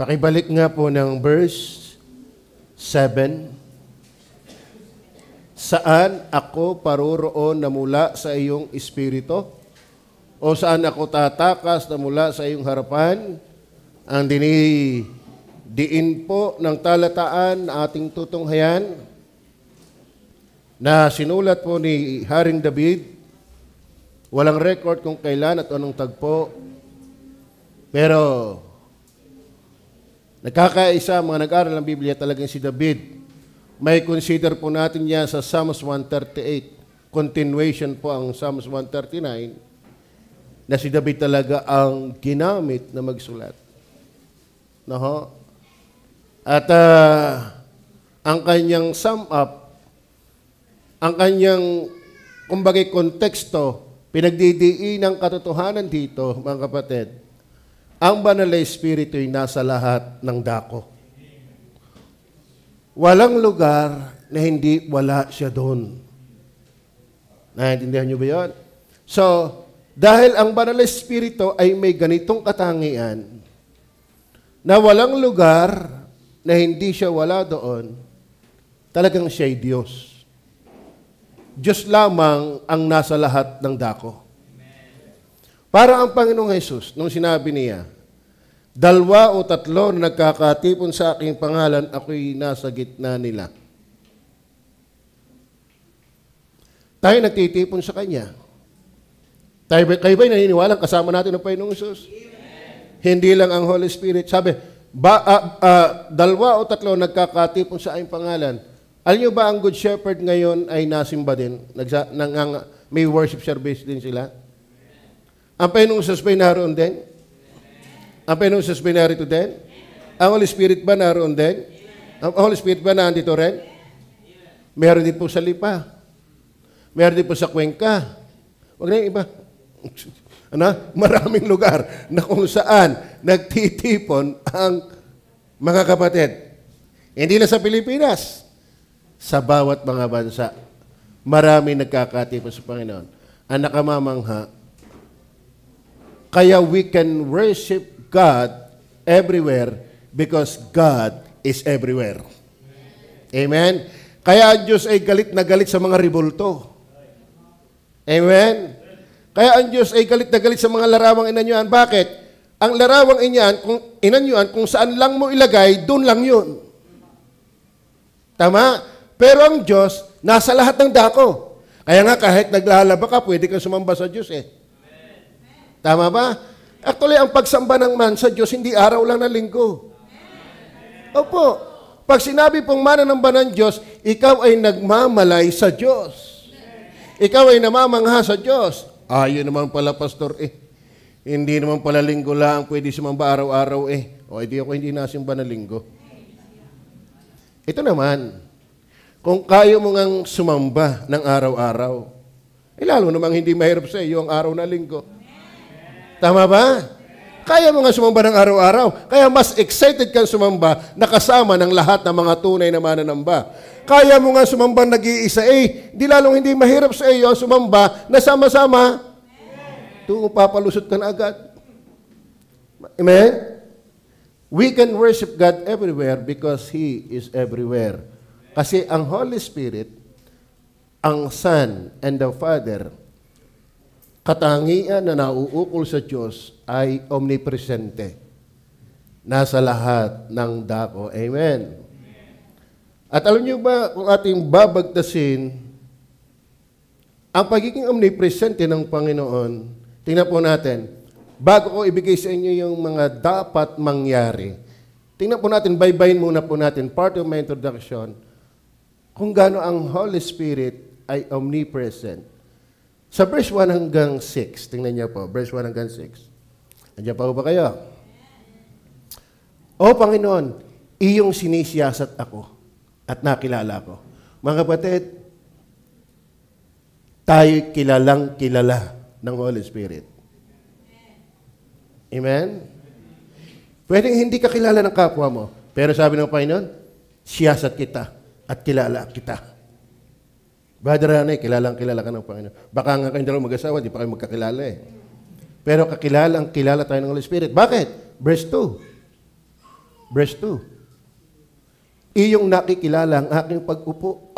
Pakibalik nga po ng verse 7. Saan ako paroroon na mula sa iyong espiritu? O saan ako tatakas na mula sa iyong harapan? Ang diin po ng talataan na ating tutunghayan na sinulat po ni Haring David. Walang record kung kailan at anong tagpo. Pero nagkakaisa mga nag-aral ng Biblia talagang si David. May consider po natin yan sa Psalms 138. Continuation po ang Psalms 139 na si David talaga ang ginamit na magsulat. No? At ang kanyang sum up, ang kanyang kumbagay konteksto, pinagdidiin ng katotohanan dito, mga kapatid, ang banal na Espiritu ay nasa lahat ng dako. Walang lugar na hindi wala siya doon. Naintindihan niyo ba yun? So, dahil ang banal na Espiritu ay may ganitong katangian na walang lugar na hindi siya wala doon, talagang siya'y Diyos. Diyos lamang ang nasa lahat ng dako. Para ang Panginoong Jesus, nung sinabi niya, 2 o 3 na nagkakatipon sa aking pangalan, ako'y nasa gitna nila. Tayo nagtitipon sa Kanya. Kayo ba'y naniniwalang kasama natin ang Panginoong Jesus? Hindi lang ang Holy Spirit. Sabi, 2 o 3 nagkakatipon sa aking pangalan. Alam niyo ba ang Good Shepherd ngayon ay nasimba din? May worship service din sila? Ang Panginoong Jesus ba'y naroon din? Ang Panginoong Jesus ba'y narito din? Ang Holy Spirit ba naroon din? Ang Holy Spirit ba nandito rin? Meron din po sa Lipa. Meron din po sa Cuenca. Huwag na yung iba. Maraming lugar na kung saan nagtitipon ang mga kapatid. Hindi na sa Pilipinas. Sa bawat mga bansa. Maraming nagkakatipon sa Panginoon. Ang nakamamangha, kaya we can worship God everywhere because God is everywhere. Amen? Kaya ang Diyos ay galit na galit sa mga ribulto. Amen? Kaya ang Diyos ay galit na galit sa mga larawang inanyuan. Bakit? Ang larawang inanyuan, kung saan lang mo ilagay, doon lang yun. Tama? Pero ang Diyos, nasa lahat ng dako. Kaya nga kahit naglalaba ka, pwede kang sumamba sa Diyos eh. Tama ba? Actually, ang pagsamba ng man sa Diyos, hindi araw lang na linggo. Opo. Pag sinabi pong mananamba ng Diyos, ikaw ay nagmamalay sa Diyos. Ikaw ay namamangha sa Diyos. Yun naman pala, Pastor, hindi naman pala linggo lang, pwede sumamba araw-araw O, hindi nasimba na linggo. Ito naman, kung kaya mo ngang sumamba ng araw-araw, lalo namang hindi mahirap sa iyo ang araw na linggo. Tama ba? Kaya mo nga sumamba ng araw-araw. Kaya mas excited kang sumamba na kasama ng lahat ng mga tunay na mananamba. Kaya mo nga sumamba nag-iisa, di lalong hindi mahirap sa iyo ang sumamba na sama-sama. Tungo papalusot ka na agad. Amen? We can worship God everywhere because He is everywhere. Kasi ang Holy Spirit, ang Son and the Father, katangian na nauukol sa Diyos ay omnipresente. Nasa lahat ng dako. Amen. At alam niyo ba, kung ating babagtasin, ang pagiging omnipresente ng Panginoon, tingnan po natin, bago ko ibigay sa inyo yung mga dapat mangyari, tingnan po natin, baybayin muna po natin, part of my introduction, kung gaano ang Holy Spirit ay omnipresent. Sa verse 1 hanggang 6, tingnan niyo po, verse 1 hanggang 6. Andiyan pa ba kayo? O Panginoon, iyong sinisiyasat ako at nakilala ko. Mga kapatid, tayo kilalang kilala ng Holy Spirit. Amen? Pwedeng hindi ka kilala ng kapwa mo, pero sabi ng Panginoon, siyasat kita at kilala kita. Brother Ranay, kilala ka ng Panginoon. Baka nga kayong dalawang mag-asawa, di pa kayo magkakilala Pero kilala tayo ng Holy Spirit. Bakit? Verse 2. Verse 2. Iyong nakikilala ang aking pag-upo.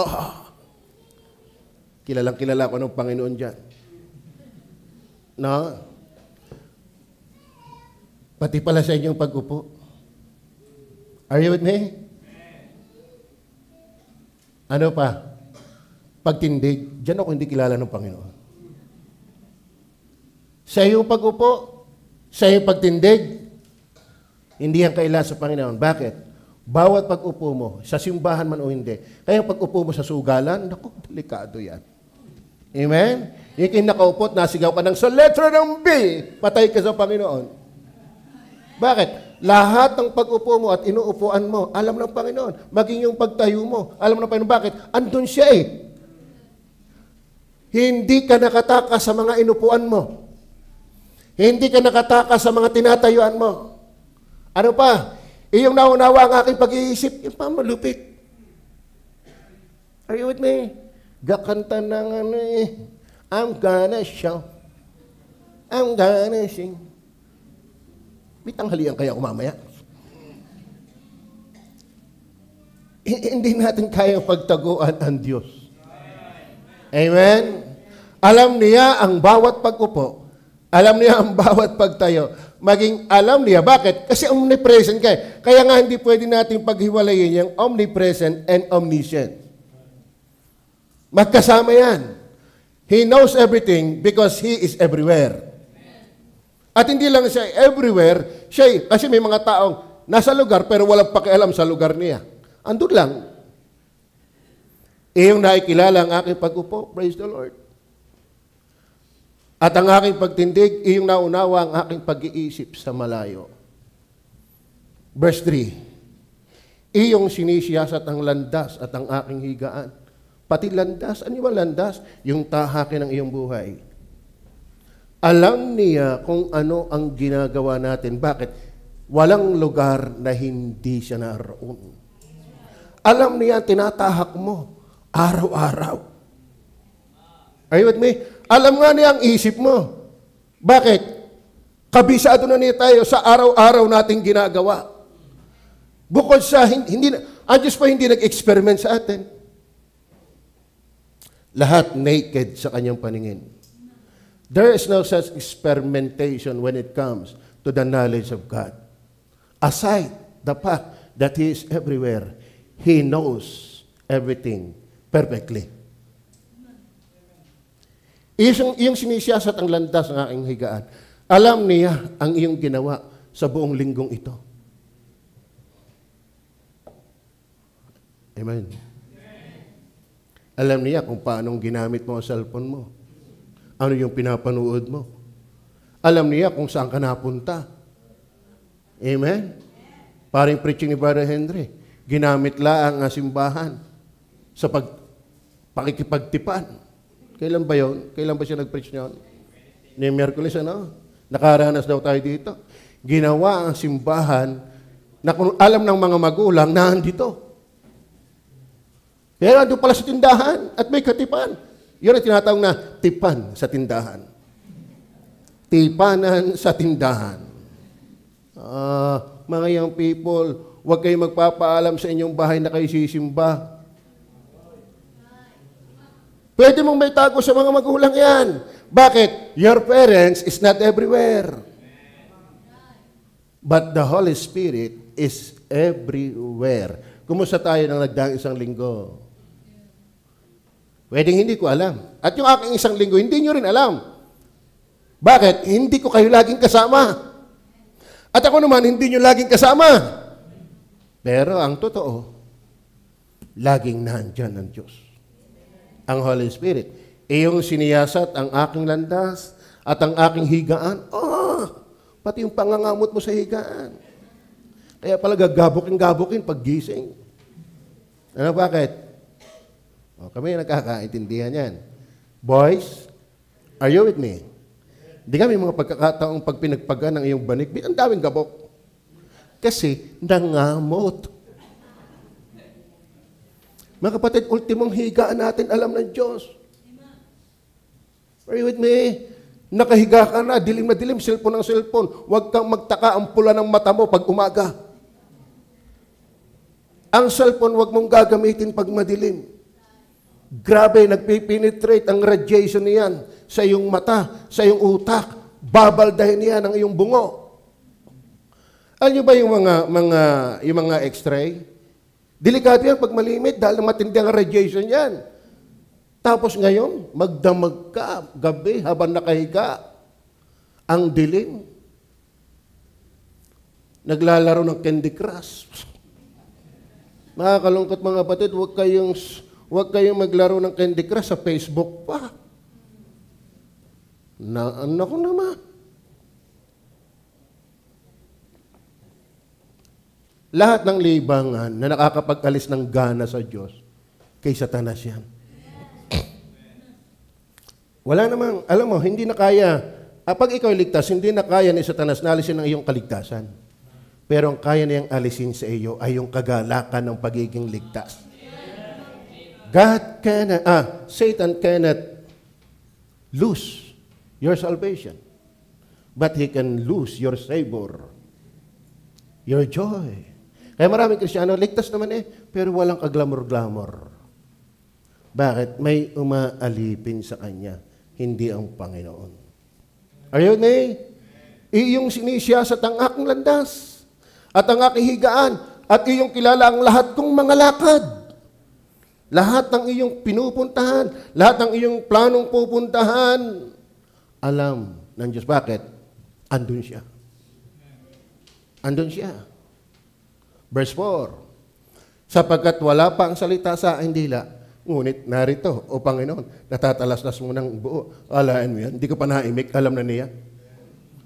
Kilalang kilala ko ng Panginoon dyan. No? Pati pala sa inyong pag-upo. Are you with me? Ano pa? Pagtindig. Diyan ako hindi kilala ng Panginoon. Sa iyong pag-upo, sa iyong pagtindig, hindi yan kaila sa Panginoon. Bakit? Bawat pag-upo mo, sa simbahan man o hindi, kaya pag-upo mo sa sugalan, naku, delikado yan. Amen? Yung kinakaupo at nasigaw ka ng sa letra ng B, patay ka sa Panginoon. Bakit? Lahat ng pag-upo mo at inuupuan mo, alam ng Panginoon. Maging yung pagtayo mo, alam ng Panginoon. Bakit? Andun siya eh. Hindi ka nakatakas sa mga inupuan mo. Hindi ka nakatakas sa mga tinatayuan mo. Ano pa? Iyong naunawa ang aking pag-iisip, yung pamalupit. Are you with me? Gakanta ng ano eh. I'm gonna shout. I'm gonna sing. May tanghalian kaya ako mamaya. Hindi natin kaya pagtaguan ang Diyos. Amen? Alam niya ang bawat pag-upo. Alam niya ang bawat pagtayo. Maging alam niya. Bakit? Kasi omnipresent ka. Kaya nga hindi pwede natin paghiwalayin yung omnipresent and omniscient. Magkasama yan. He knows everything because He is everywhere. At hindi lang siya everywhere, kasi may mga taong nasa lugar pero walang pakialam sa lugar niya. Andun lang. Iyong nakikilala ang aking pag-upo. Praise the Lord. At ang aking pagtindig, iyong naunawa ang aking pag-iisip sa malayo. Verse 3. Iyong sinisiyasat ang landas at ang aking higaan. Pati landas, ano yung landas? Yung tahakin ng iyong buhay. Alam niya kung ano ang ginagawa natin. Bakit? Walang lugar na hindi siya naroon. Alam niya, tinatahak mo araw-araw. Are you with me? Alam nga niya ang isip mo. Bakit? Kabisado na niya tayo sa araw-araw nating ginagawa. Bukod sa, ang Diyos pa hindi nag-experiment sa atin. Lahat naked sa kanyang paningin. There is no such experimentation when it comes to the knowledge of God. Aside the fact that He is everywhere, He knows everything perfectly. Iyong sinisiyasat ang landas ng aking higaan. Alam niya ang iyong ginawa sa buong linggong ito. Amen. Alam niya kung paanong ginamit mo ang cellphone mo. Ano yung pinapanood mo. Alam niya kung saan ka napunta. Amen? Paring preaching ni Brother Henry, ginamit lang ang simbahan sa pakikipagtipan. Kailan ba yun? Kailan ba siya nag-preach niyon? Ni Miyerkules, ano? Nakaranas daw tayo dito. Ginawa ang simbahan na kung alam ng mga magulang na andito. Pero ando pala sa tindahan at may katipan. Yun ang tinatawag na tipan sa tindahan. Tipanan sa tindahan. Mga young people, huwag kayong magpapaalam sa inyong bahay na kayo sisimba. Pwede mong may tago sa mga magulang yan. Bakit? Your parents is not everywhere. But the Holy Spirit is everywhere. Kumusta tayo nang nagdaang isang linggo? Pwedeng hindi ko alam. At yung aking isang linggo, hindi nyo rin alam. Bakit? Hindi ko kayo laging kasama. At ako naman, hindi nyo laging kasama. Pero ang totoo, laging nandyan ang Diyos. Ang Holy Spirit. Iyong siniyasat ang aking landas at ang aking higaan. Pati yung pangangamot mo sa higaan. Kaya pala gagabukin pag gising. Ano, bakit? Kami nagkakaintindihan yan. Boys, are you with me? Hindi kami mga pagkakataong pag pinagpagan ng iyong banig, ang daming gabok. Kasi nangamot. Mga kapatid, ultimong higaan natin, alam ng Diyos. Are you with me? Nakahiga ka na, dilim na dilim, cellphone ng cellphone. Huwag kang magtaka ang pula ng mata mo pag umaga. Ang cellphone, wag mong gagamitin pag madilim. Grabe, nagpipenetrate ang radiation niyan sa iyong mata, sa iyong utak. Babaldahin niyan ang iyong bungo. Alam niyo ba yung mga X-ray? Delikado yan pag malimit dahil matindi ang radiation yan. Tapos ngayon, magdamag ka gabi habang nakahiga. Ang dilim. Naglalaro ng Candy Crush. Makakalungkot mga kapatid, huwag kayong maglaro ng Candy Crush sa Facebook pa. Naku naman. Lahat ng libangan na nakakapag-alis ng gana sa Diyos, kay Satanas yan. Wala namang, alam mo, hindi na kaya, pag ikaw ligtas, hindi na kaya ni Satanas na alisin ang iyong kaligtasan. Pero ang kaya niyang alisin sa iyo ay yung kagalakan ng pagiging ligtas. Satan cannot lose your salvation. But he can lose your savor, your joy. Kaya maraming Kristiyano, ligtas naman pero walang kaglamor-glamor. Bakit? May umaalipin sa kanya, hindi ang Panginoon. Are you with me? Iyong sinisiyasat ang aking landas, at ang aking higaan, at iyong kilala ang lahat kong mga lakad. Lahat ng iyong pinupuntahan, lahat ng iyong planong pupuntahan, alam ng Diyos. Bakit? Andun siya. Andun siya. Verse 4, sapagkat wala pa ang salita sa aking dila, ngunit narito, o Panginoon, natatalaslas mo ng buo. Alain mo yan, hindi ka pa naimik, alam na niya.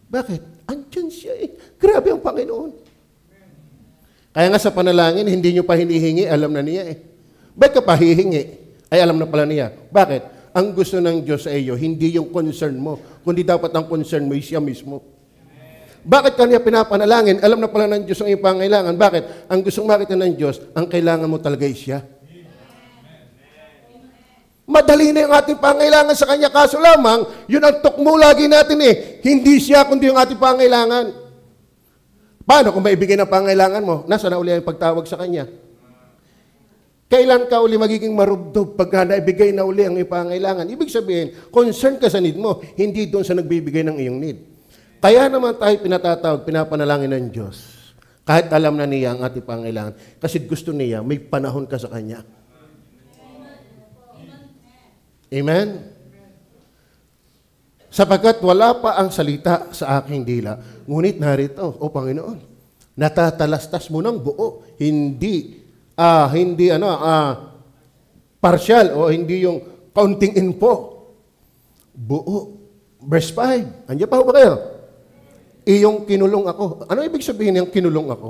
Bakit? Andyan siya Grabe ang Panginoon. Kaya nga sa panalangin, hindi nyo pa hinihingi, alam na niya Ba't ka pa hihingi? Ay alam na pala niya. Bakit? Ang gusto ng Diyos sa iyo, hindi yung concern mo, kundi dapat ang concern mo ay siya mismo. Bakit kanya pinapanalangin? Alam na pala ng Diyos ang iyong pangailangan. Bakit? Ang gustong makita ng Diyos, ang kailangan mo talaga ay siya. Madali na yung ating pangailangan sa Kanya. Kaso lamang, yun ang tukmo lagi natin Hindi siya, kundi yung ating pangailangan. Paano kung maibigay ng pangailangan mo? Nasa na uli ang pagtawag sa Kanya? Kailan ka uli magiging marubdob pagka naibigay na uli ang iyong pangailangan? Ibig sabihin, concern ka sa need mo, hindi doon sa nagbibigay ng iyong need. Kaya naman tayo pinatatawag, pinapanalangin ng Diyos. Kahit alam na niya ang ating pangailangan. Kasi gusto niya, may panahon ka sa Kanya. Amen? Sapagkat wala pa ang salita sa aking dila, ngunit narito, O Panginoon, natatalastas mo ng buo, hindi partial o hindi yung counting info. Buo. Verse 5. Andiyan pa ba kayo? Iyong kinulong ako. Ano ibig sabihin yung kinulong ako?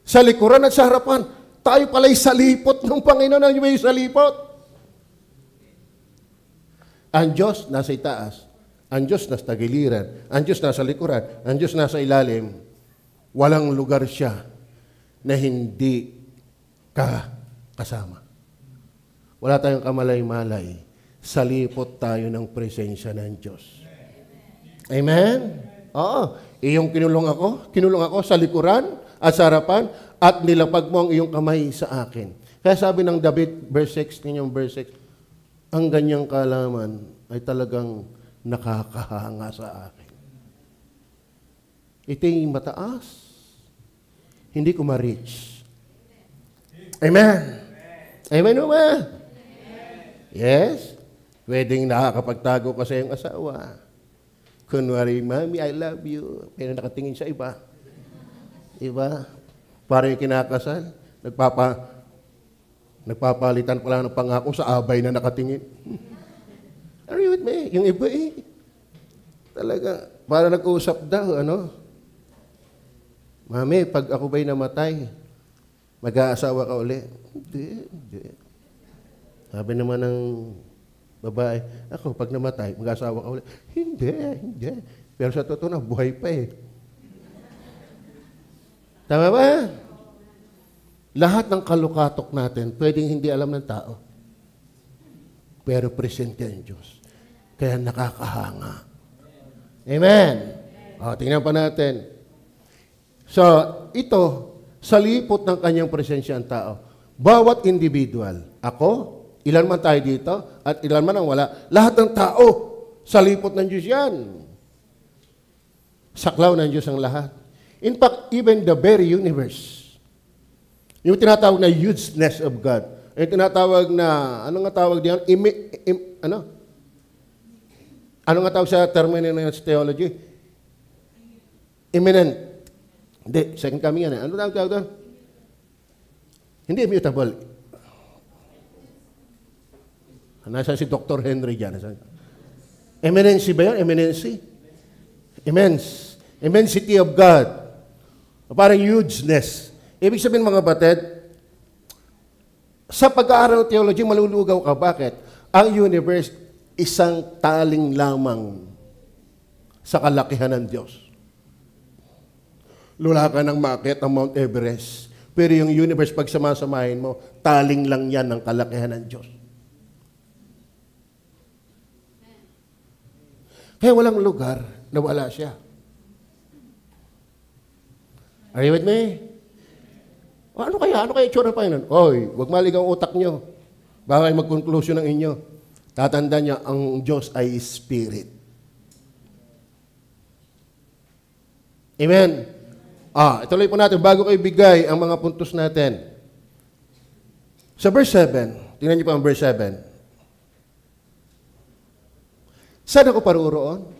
Sa likuran at sa harapan, tayo pala'y salipot ng Panginoon. Ano yung salipot? Ang Diyos nasa itaas. Ang Diyos nasa tagiliran. Ang Diyos nasa likuran. Ang Diyos nasa ilalim. Walang lugar siya na hindi ka kasama. Wala tayong kamalay-malay. Salipot tayo ng presensya ng Diyos. Amen? Oo. Iyong kinulong ako sa likuran at sa harapan at nilapag mo ang iyong kamay sa akin. Kaya sabi ng David, verse 6, ninyong verse 6, ang ganyang kalaman ay talagang nakakahanga sa akin. Ito'y mataas. Hindi ko ma-reach. Amen? Amen o ba? Yes? Pwedeng nakakapagtago ka sa iyong asawa. Kunwari, Mami, I love you. Pero nakatingin sa iba. Iba? Parang yung kinakasal. Nagpapalitan pala ng pangako sa abay na nakatingin. Are you with me? Yung iba talaga, para nag-uusap daw, Mami, pag ako ba'y namatay, mag-aasawa ka uli? Hindi. Sabi naman ng babae, ako, pag namatay, mag-asawa ka ulit. Hindi. Pero sa totoo na, buhay pa Tama ba? Lahat ng kalukatok natin, pwedeng hindi alam ng tao. Pero presente ang Diyos. Kaya nakakahanga. Amen? O, tingnan pa natin. So, ito, sa lipot ng kanyang presensya ang tao. Bawat individual, ako, ilan man tayo dito, at ilan man ang wala, lahat ng tao, sa lipot ng Diyos yan. Saklaw ng Diyos ang lahat. In fact, even the very universe, yung tinatawag na hugeness of God, yung tinatawag na, ano nga tawag diyan? Ano nga tawag sa terminology theology? Imminent. Hindi, second coming yan. Ano tawag doon? Hindi immutable. Nasa si Dr. Henry dyan. Eminency ba yun? Eminency? Immense. Immensity of God. Parang hugeness. Ibig sabihin mga batid, sa pag-aaral ng theology, malulugaw ka. Bakit? Ang universe, isang taling lamang sa kalakihan ng Diyos. Lula ka ng maakyat ang Mount Everest. Pero yung universe, pag samasamahin mo, taling lang yan ng kalakihan ng Diyos. Kaya walang lugar na wala siya. Are you with me? Ano kaya itsura pa yun? Oy, huwag maligaw ang utak nyo. Baka mag-conclusion ng inyo. Tatanda niya, ang Diyos ay Spirit. Amen? Ituloy po natin, bago ko ibigay ang mga puntos natin. Sa verse 7, tingnan niyo po ang verse 7. Saan ako paruroon?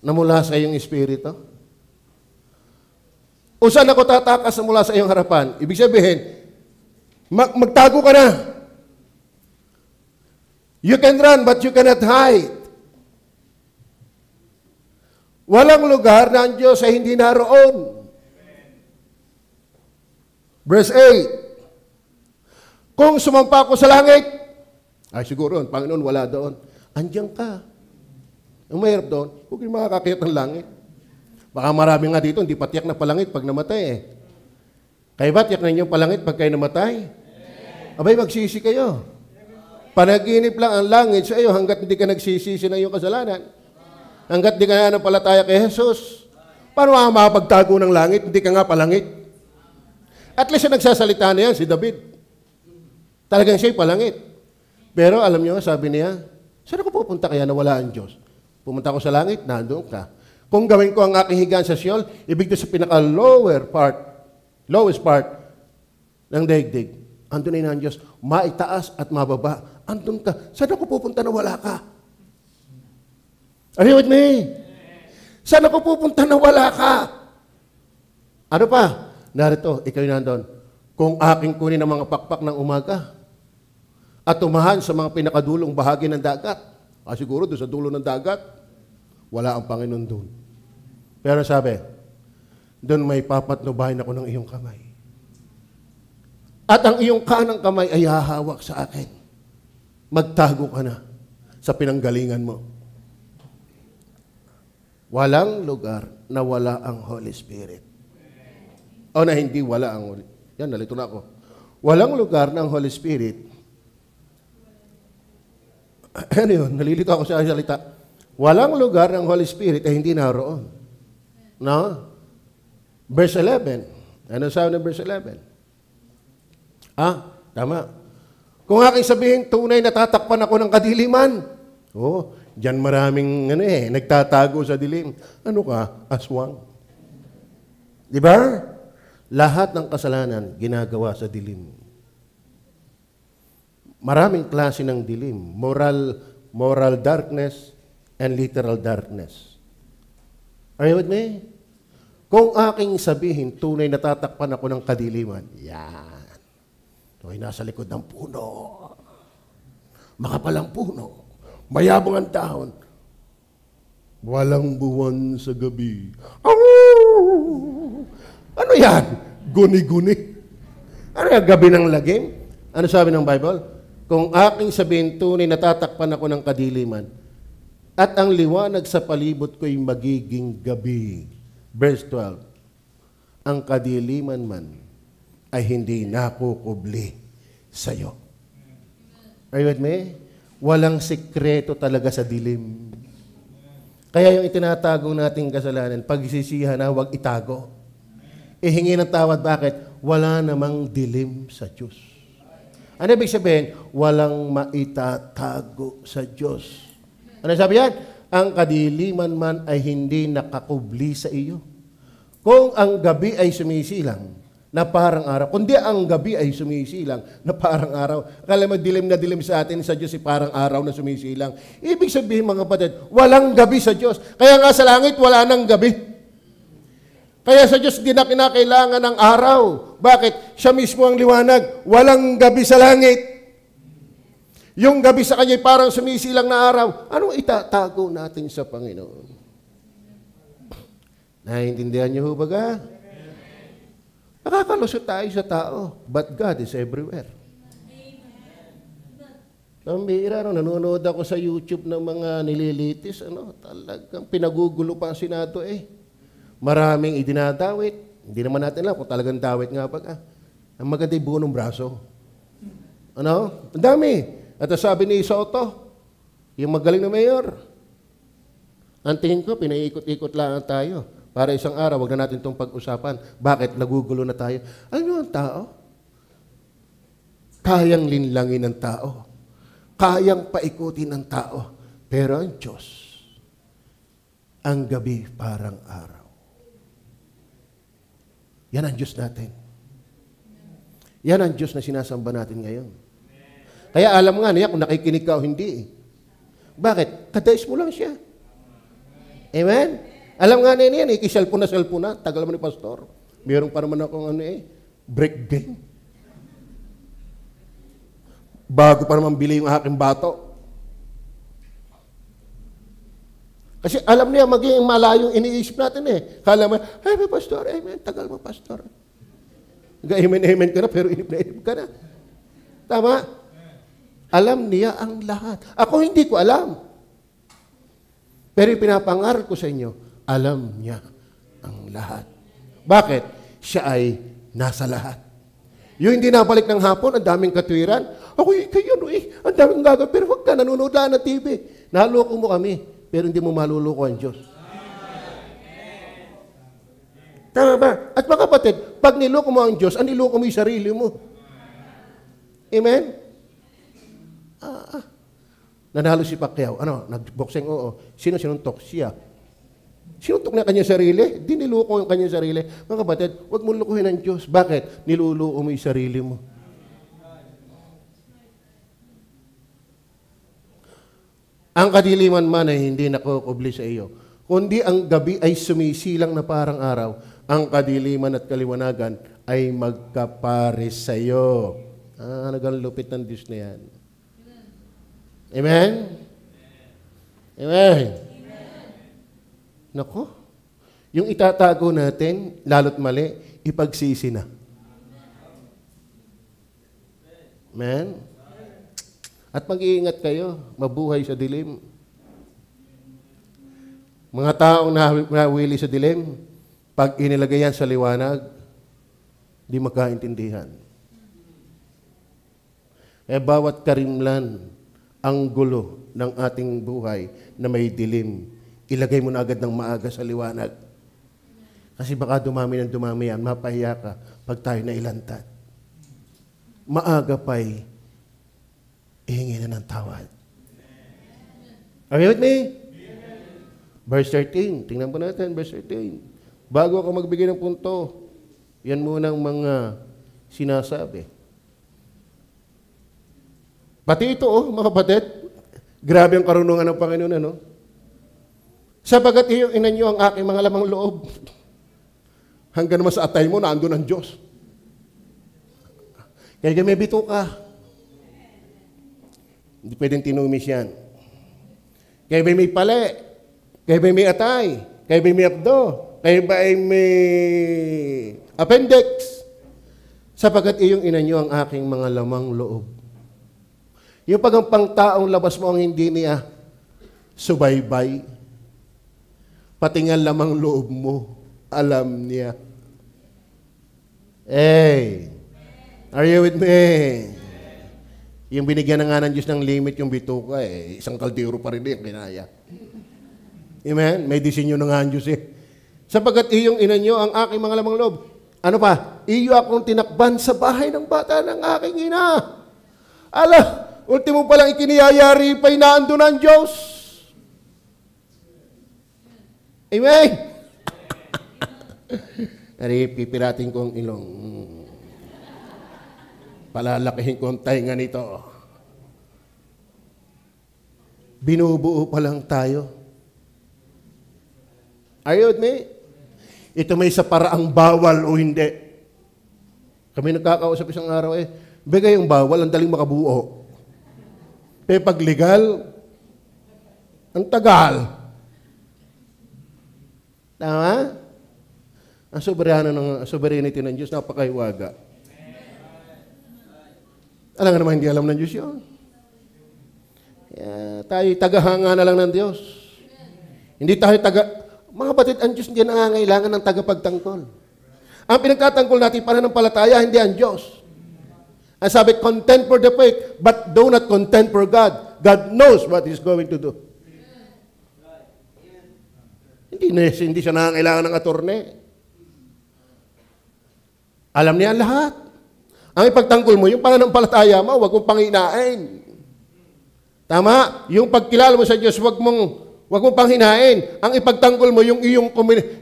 Na mula sa iyong Espiritu? O saan ako tatakas na mula sa iyong harapan? Ibig sabihin, magtago ka na. You can run, but you cannot hide. Walang lugar na ang Diyos ay hindi naroon. Verse 8. Kung sumampa ako sa langit, ay siguro, Panginoon, wala doon. Andiyan ka. Ang mahirap doon, huwag yung makakakit ng langit. Baka marami nga dito, hindi patiyak na palangit pag namatay eh. Kaya ba tiyak na inyong palangit pag kayo namatay? Abay, magsisi kayo. Panaginip lang ang langit sa iyo hanggat hindi ka nagsisisi ng iyong kasalanan. Hanggat di ka na napalataya kay Jesus. Paano ka makapagtago ng langit? Hindi ka nga palangit. At least nagsasalita na yan, si David. Talagang siya'y palangit. Pero alam niyo, sabi niya, saan ako pupunta kaya na wala ang Diyos? Pumunta ako sa langit, nandoon ka. Kung gawin ko ang aking higaan sa Sheol, ibig doon sa lowest part ng daigdig. Andun na ang Diyos, maitaas at mababa. Andun ka. Saan ako pupunta na wala ka? Are you with me? Saan ako pupunta na wala ka? Ano pa? Narito, ikaw nandun. Kung aking kunin ang mga pakpak ng umaga at tumahan sa mga pinakadulong bahagi ng dagat, siguro doon sa dulo ng dagat, wala ang Panginoon doon. Pero sabi, doon may papatnubahin ako ng iyong kamay. At ang iyong kanang kamay ay hahawak sa akin. Magtago ka na sa pinanggalingan mo. Walang lugar na wala ang Holy Spirit. O na hindi wala ang Holy Spirit. Yan, nalito na ako. Walang lugar ng Holy Spirit. Ano yun? Nalilito ako sa salita. Walang lugar ng Holy Spirit ay hindi naroon. No? Verse 11. Ano sabi ng verse 11? Tama. Kung aking sabihin, tunay natatakpan ako ng kadiliman. Diyan maraming nagtatago sa dilim. Ano ka? Aswang. Di ba? Lahat ng kasalanan ginagawa sa dilim. Maraming klase ng dilim. Moral darkness and literal darkness. Are you with me? Kung aking sabihin, tunay natatakpan ako ng kadiliman. Yan. Ito ay nasa likod ng puno. Makapalang puno. Mayabang ang dahon. Walang buwan sa gabi. Ano yan? Guni-guni. Ano yung gabi ng lagim? Ano sabi ng Bible? Kung aking sabihin tunay natatakpan ako ng kadiliman at ang liwanag sa palibot ko'y magiging gabi. Verse 12. Ang kadiliman man ay hindi nakukubli sa'yo. Are you with me? Walang sikreto talaga sa dilim. Kaya yung itinatago nating kasalanan, pagsisihan na huwag itago. ihingi ng tawad. Bakit? Wala namang dilim sa Diyos. Ano ibig sabihin? Walang maitatago sa Diyos. Ano sabi yan? Ang kadiliman man ay hindi nakakubli sa iyo. Kung ang gabi ay sumisilang na parang araw, kundi ang gabi ay sumisilang na parang araw. Akala mo dilim na dilim sa atin, sa Diyos ay parang araw na sumisilang. Ibig sabihin mga kapatid, walang gabi sa Diyos. Kaya nga sa langit, wala nang gabi. Kaya sa Diyos, di na kinakailangan ng araw. Bakit? Siya mismo ang liwanag. Walang gabi sa langit. Yung gabi sa Kanya parang sumisilang na araw. Anong itatago natin sa Panginoon? Naiintindihan niyo ho baga? Nakakalusot tayo sa tao, but God is everywhere. Ang bihira, nanonood ako sa YouTube ng mga nililitis, talagang pinagugulo pa ang Senado eh. Maraming idinadawit. Hindi naman natin alam kung talagang dawit nga ba. Ang maganda yung buo ng braso. Ang dami. At sabi ni Soto, yung magaling na mayor, ang tingin ko, pinaikot-ikot lang tayo. Para isang araw, wag na natin itong pag-usapan. Bakit? Nagugulo na tayo. Alam niyo ang tao? Kayang linlangin ng tao. Kayang paikutin ng tao. Pero ang Diyos, ang gabi parang araw. Yan ang Diyos natin. Yan ang Diyos na sinasamba natin ngayon. Kaya alam nga niya kung nakikinig ka o hindi. Bakit? Kadais mo lang siya. Amen? Alam nga niya yan, ikiselfon na. Tagal mo ni Pastor. Meron pa naman akong break game. Bago pa naman bili yung aking bato. Kasi alam niya, magiging malayo iniisip natin eh. Kala mo, ay, Pastor, amen, tagal mo, Pastor. Amen ka na, pero inip ka na. Tama? Alam niya ang lahat. Ako hindi ko alam. Pero pinapangaral ko sa inyo, alam niya ang lahat. Bakit? Siya ay nasa lahat. Yung hindi nabalik ng hapon, ang daming katwiran. Ako, kayo, ang daming gagawin. Pero huwag ka, nanonood lang ng TV. Naloko mo kami, pero hindi mo maluloko ang Diyos. Tama ba? At mga kapatid, pag niloko mo ang Diyos, ang niloko mo yung sarili mo. Amen? Nanalo si Pacquiao. Nag-boxing, oo. Sino sinuntok? Siya. Sinuntok na kanyang sarili. Di niluko yung kanyang sarili. Mga kapatid, huwag mo lukuhin ang Diyos. Bakit? Niluluko mo yung sarili mo. Ang kadiliman man ay hindi nakukubli sa iyo. Kundi ang gabi ay sumisilang na parang araw, ang kadiliman at kaliwanagan ay magkapares sa iyo. Nagang lupit ng Diyos na yan. Amen? Amen? Nako, yung itatago natin, lalo't mali, ipagsisi na. Amen? At mag-iingat kayo, mabuhay sa dilim. Mga taong nawili sa dilim, pag inilagay yan sa liwanag, di magkaintindihan. Bawat karimlan, ang gulo ng ating buhay na may dilim, ilagay mo na agad ng maaga sa liwanag. Kasi baka dumami ng dumami yan, mapahiya ka pag tayo na ilantad. Maaga pa'y ihingi na ng tawad. Are you with me? Verse 13. Tingnan po natin, verse 13. Bago ako magbigay ng punto, yan muna ang mga sinasabi. Pati ito, mga kapatid, grabe ang karunungan ng Panginoon, Sapagat iyong ina niyo ang aking mga lamang loob. Hanggang naman sa atay mo, naandun ang Diyos. Kaya may bito ka. Hindi pwedeng tinumis yan. Kaya may pale. Kaya may atay. Kaya may abdo. Kaya may appendix. Sapagat iyong ina niyo ang aking mga lamang loob. Yung pag ang pangtaong labas mo ang hindi niya subaybay, pati nga lamang loob mo, alam niya. Hey! Are you with me? Yung binigyan na nga ng Diyos ng limit yung bituka, isang kaldero pa rin yung kinaya. Amen? May disenyo na nga ang Diyos Sapagat iyong ina niyo ang aking mga lamang loob, Ano pa? Iyo akong tinakban sa bahay ng bata ng aking ina. Ala, ultimo pa lang ikiniyayari pa inaando ng Diyos. Amen? Ari, pipiratin ko ang ilong. Palalakihin ko ang tainga nito. Binubuo pa lang tayo. Are you with me? Ito may sa paraang bawal o hindi. Kami nagkakausap isang araw bigay yung bawal, ang daling makabuo. Pero pag legal, ang tagal. Tama? Ang sovereignty ng Diyos, napakahiwaga. Alam nga naman, hindi alam ng Diyos yun. Tayo tagahanga na lang ng Diyos. Hindi tayo mga batid, ang Diyos hindi nangangailangan ng tagapagtangkol. Ang pinagtatangkol natin, pananampalataya, hindi ang Diyos. Ang sabi, contend for the faith, but do not contend for God. God knows what He's going to do. Hindi siya nangangailangan ng attorney. Alam niya lahat. Ang ipagtanggol mo, yung pananampalataya mo, huwag mong panginain. Tama? Yung pagkilala mo sa Diyos, huwag mong panghinain. Ang ipagtanggol mo, yung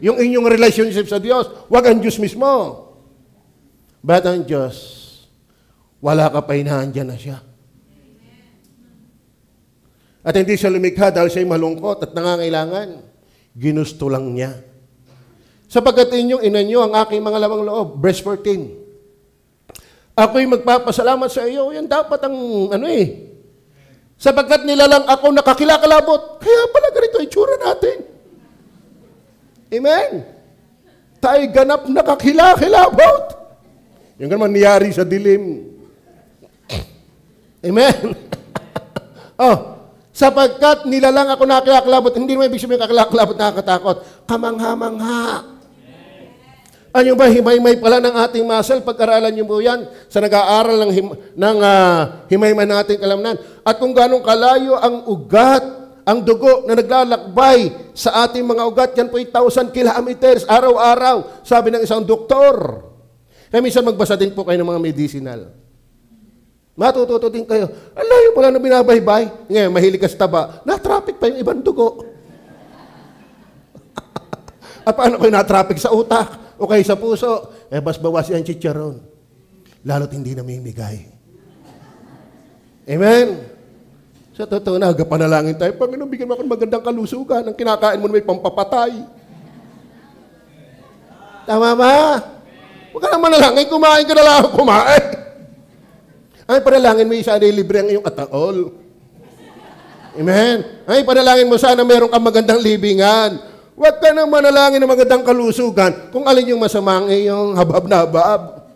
inyong relationship sa Diyos, huwag ang Diyos mismo. But ang Diyos, wala ka pa hinahandyan na siya. At hindi siya lumikha dahil siya'y malungkot at nangangailangan. Ginusto lang niya. Sapagkat inyong ina niyo ang aking mga lamang loob. Verse 14. Ako'y magpapasalamat sa iyo. Yan dapat ang sapagkat nilalang ako nakakilakalabot. Kaya pala ganito ang itsura natin. Amen? Tayo ganap nakakilakilabot. Yung naman niyari sa dilim. Amen? Sapagkat nilalang ako nakakilakalabot, hindi naman ibig sabihin kakilakalabot nakakatakot. Kamangha-mangha. Ano ba, himay-may pala ng ating muscle, pag-aralan niyo po yan sa nag-aaral ng himay-may ng ating kalamnan. At kung ganong kalayo ang ugat, ang dugo na naglalakbay sa ating mga ugat, yan po 1,000 kilometers, araw-araw, sabi ng isang doktor. Kaya minsan magbasa din po kayo ng mga medicinal. Matututo din kayo, alayo pala na binabaybay. Ngayon, mahilig ka sa taba, na-traffic pa yung ibang dugo. At paano kayo na-traffic sa utak? O kayo sa puso, bas-bawas yan chicharon. Lalo't hindi namimigay. Amen? Sa totoo na, panalangin tayo, Panginoon, bigyan mo ako ng magandang kalusugan. Ang kinakain mo na may pampapatay. Tama ba? Huwag ka naman manalangin, kumain ka na lang kumain. Ay, panalangin mo isa na libre ang iyong ataol. Amen? Ay, panalangin mo sana meron kang magandang libingan. Huwag ka nang manalangin ng magandang kalusugan kung alin yung masamang iyong habab na habab.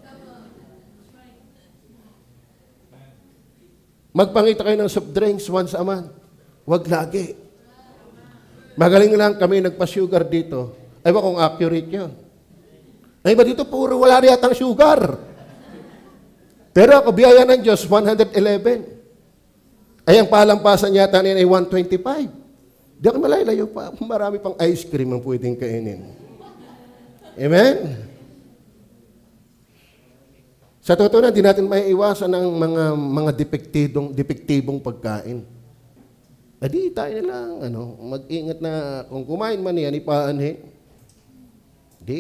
Magpangita kayo ng soft drinks once a month. Huwag lagi. Magaling lang kami nagpa-sugar dito. Ay ba kung accurate yun? Ay ba dito puro wala rin yatang sugar? Pero ako, biyaya ng Diyos, 111. Ay ang palampasan yata niya ay 125. Di ako malalayo pa. Marami pang ice cream ang pwedeng kainin. Amen? Sa totoo na, di natin may iwasan ang mga depektibong pagkain. Di tayo na lang, mag-ingat na kung kumain man yan, ipaanhin. Di,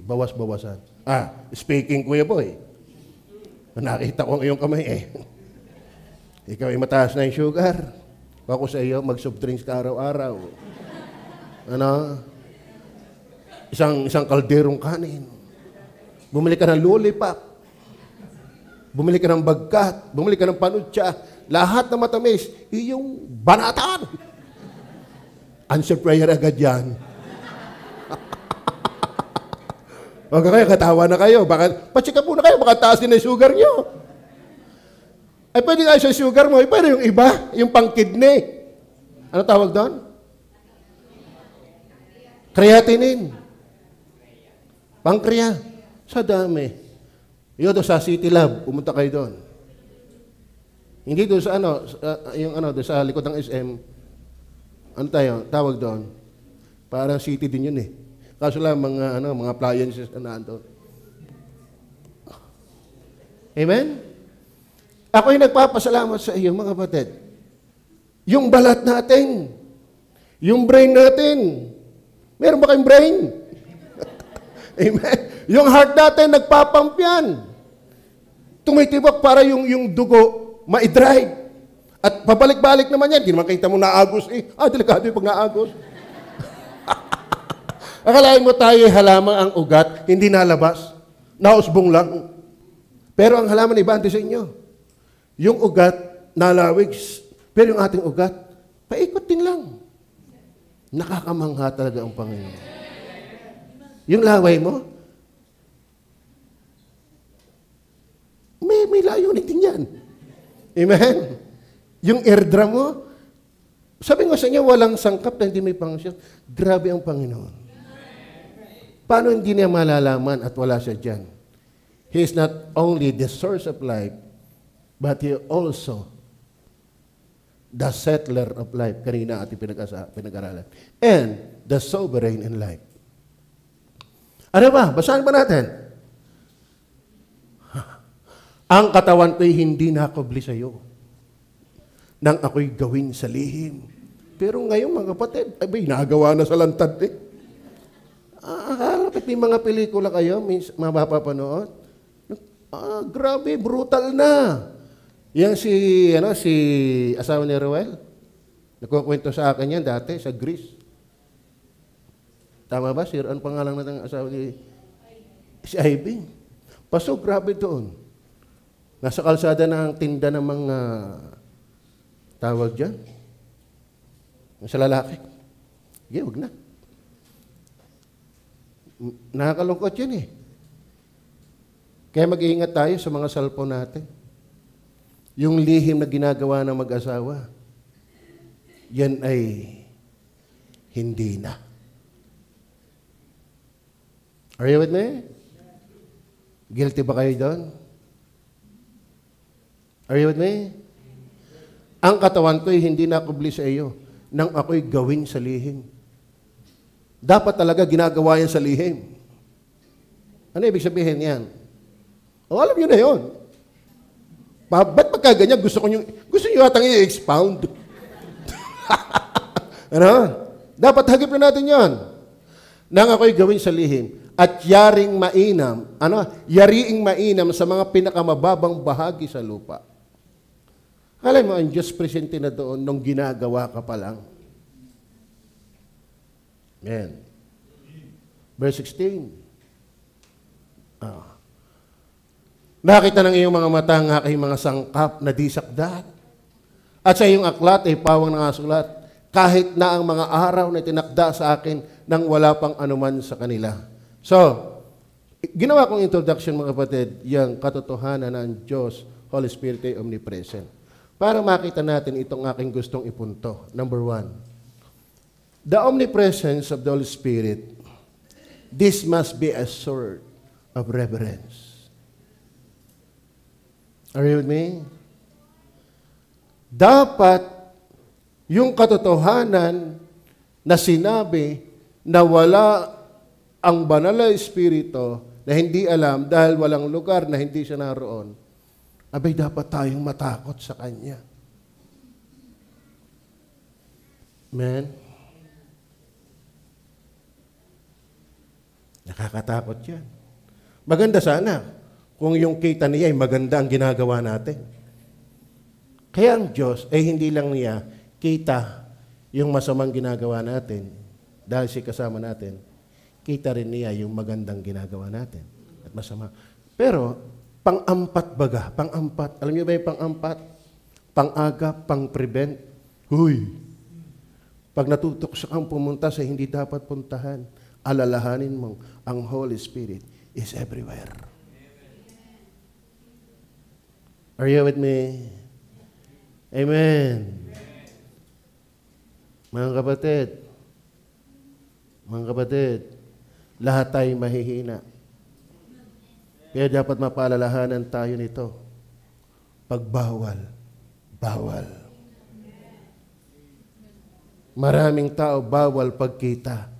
bawas-bawasan. Speaking, Kuya Boy, nakita ko ang iyong kamay Ikaw ay mataas na yung sugar. Ako sa iyo, mag-soft drinks ka araw-araw. Isang kalderong kanin. Bumili ka ng lollipop. Bumili ka ng bagkat. Bumili ka ng panutsa. Lahat na matamis, iyong banatan. Answer prayer agad yan. Huwag kayo, katawa na kayo. Patsika po na kayo, baka taas din ang sugar nyo. Ay, pwede kayo sa sugar mo. Ay, pwede yung iba, yung pang-kidney. Ano tawag doon? Creatinine. Pankreas. Sa dami. Yun doon sa City Lab, pumunta kayo doon. Hindi doon sa doon sa likod ng SM. Ano tayo? Tawag doon. Parang city din yun Kaso lang mga appliances na nandun. Amen? Ako'y nagpapasalamat sa iyo, mga kapatid. Yung balat natin, yung brain natin, meron ba kayong brain? Amen? Yung heart natin, nagpapump yan. Tumitibak para yung dugo ma-drive. At pabalik-balik naman yan. Hindi naman kita mo naagos eh. Delikado yung pag naagos. Akalain mo tayo halamang ang ugat, hindi nalabas. Nausbong lang. Pero ang halaman iba sa inyo. Yung ugat, nalawig. Pero yung ating ugat, paikot din lang. Nakakamangha talaga ang Panginoon. Yung laway mo, may layunin din yan. Amen? Yung eardrum mo, sabi ko sa inyo, walang sangkap na hindi may function. Grabe ang Panginoon. Paano hindi niya malalaman at wala siya dyan? He is not only the source of life, but He also the settler of life. Kanina ating pinag-aralan. And the sovereign in life. Ano ba? Basahin ba natin? Ang katawan ko'y hindi nakabli sa iyo nang ako'y gawin sa lihim. Pero ngayon, mga kapatid, nagawa na sa lantad eh. Kapit may mga pelikula kayo, may mapapanood. Grabe, brutal na. Yang si asawa ni Ruel, nagkukwento sa akin yan dati sa Greece. Tama ba? Ano pangalan ng asawa ni si Ivy? Paso, grabe doon. Nasa kalsada na ang tinda ng mga tawag dyan. Sa lalaki. Huwag na. Nakakalungkot yun eh. Kaya mag-iingat tayo sa mga cellphone natin. Yung lihim na ginagawa ng mag-asawa, yan ay hindi na. Are you with me? Guilty ba kayo doon? Are you with me? Ang katawan ko'y hindi nakubli sa iyo nang ako'y gawin sa lihim. Dapat talaga ginagawa yan sa lihim. Ano ibig sabihin yan? Alam nyo na yun. Ba't pagkaganyan gusto nyo atang i-expound? Ano? Dapat hagip na natin yan. Nang ako'y gawin sa lihim at yariing mainam sa mga pinakamababang bahagi sa lupa. Alam mo, ang Diyos presente na doon nung ginagawa ka pa lang. Amen. Verse 16. Nakita ng iyong mga mata ang aking mga sangkap na di sakdat. At sa iyong aklat ay pawang nakasulat, kahit na ang mga araw na tinakda sa akin nang wala pang anuman sa kanila. So, ginawa kong introduction mga kapatid, yung katotohanan ng Diyos, Holy Spirit ay omnipresent. Para makita natin itong aking gustong ipunto. Number 1, the omnipresence of the Holy Spirit, this must be a sort of reverence. Are you with me? Dapat yung katotohanan na sinabi na wala ang banal na Espiritu na hindi alam dahil walang lugar na hindi siya naroon, abay dapat tayong matakot sa Kanya. Amen? Nakakatakot yan. Maganda sana kung yung kita niya ay maganda ang ginagawa natin. Kaya ang Diyos ay hindi lang niya kita yung masamang ginagawa natin dahil siya kasama natin. Kita rin niya yung magandang ginagawa natin at masama. Pero, pang-ampat baga, pang-ampat. Alam niyo ba yung pang-ampat? Pang-aga, pang-prevent. Huy! Pag natutok sa kang pumunta sa hindi dapat puntahan, alalahanin mong ang Holy Spirit is everywhere. Are you with me? Amen. Mga kapatid, lahat tayo mahihina. Kaya dapat mapaalalahanan tayo nito. Pagbawal, bawal. Maraming tao bawal pagkita.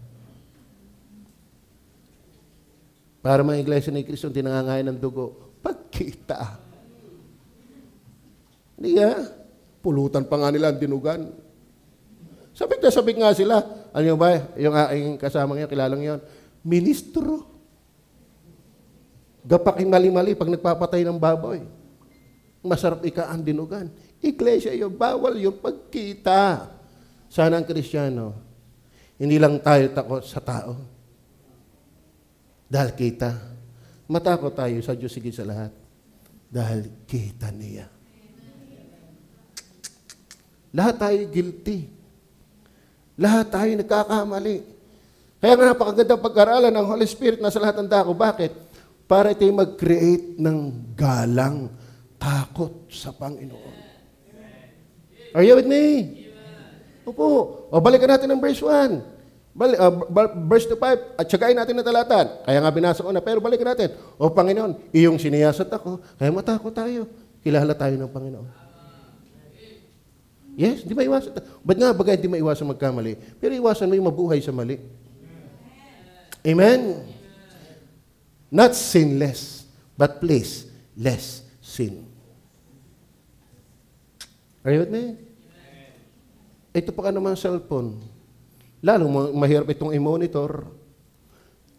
Para mga iglesia ni Kristo, tinangangain ng dugo, pagkita. Hindi pulutan pa nga nila ang dinugan. Sabik na sabik nga sila. Ano ba? Yung aking kasamang yun, kilalang yun. Ministro. Gapaking mali-mali pag nagpapatay ng baboy. Masarap ang dinugan. Iglesia yun, bawal yung pagkita. Sana ang Kristiyano, hindi lang tayo takot sa tao. Dahil kita. Matakot tayo sa Diyos higit sa lahat. Dahil kita niya. Lahat tayo guilty. Lahat tayo nagkakamali. Kaya nga napakagandang pag-aralan ng Holy Spirit na sa lahat ng dako. Bakit? Para ito mag-create ng galang, takot sa Panginoon. Are you with me? Opo. O balikan natin ng verse 1. Verse 2-5. At tsagain natin na talatan. Kaya nga binasa ko na, pero balikan natin. O Panginoon, iyong siniyasat ako, kaya matakot tayo. Kilala tayo ng Panginoon. Yes, di maiwasan. Ba't nga bagay di maiwasan magkamali? Pero iwasan mo yung mabuhay sa mali. Amen? Not sinless, but please, less sin. Are you with me? Ito pa ka naman cellphone. Lalong mahirap itong i-monitor.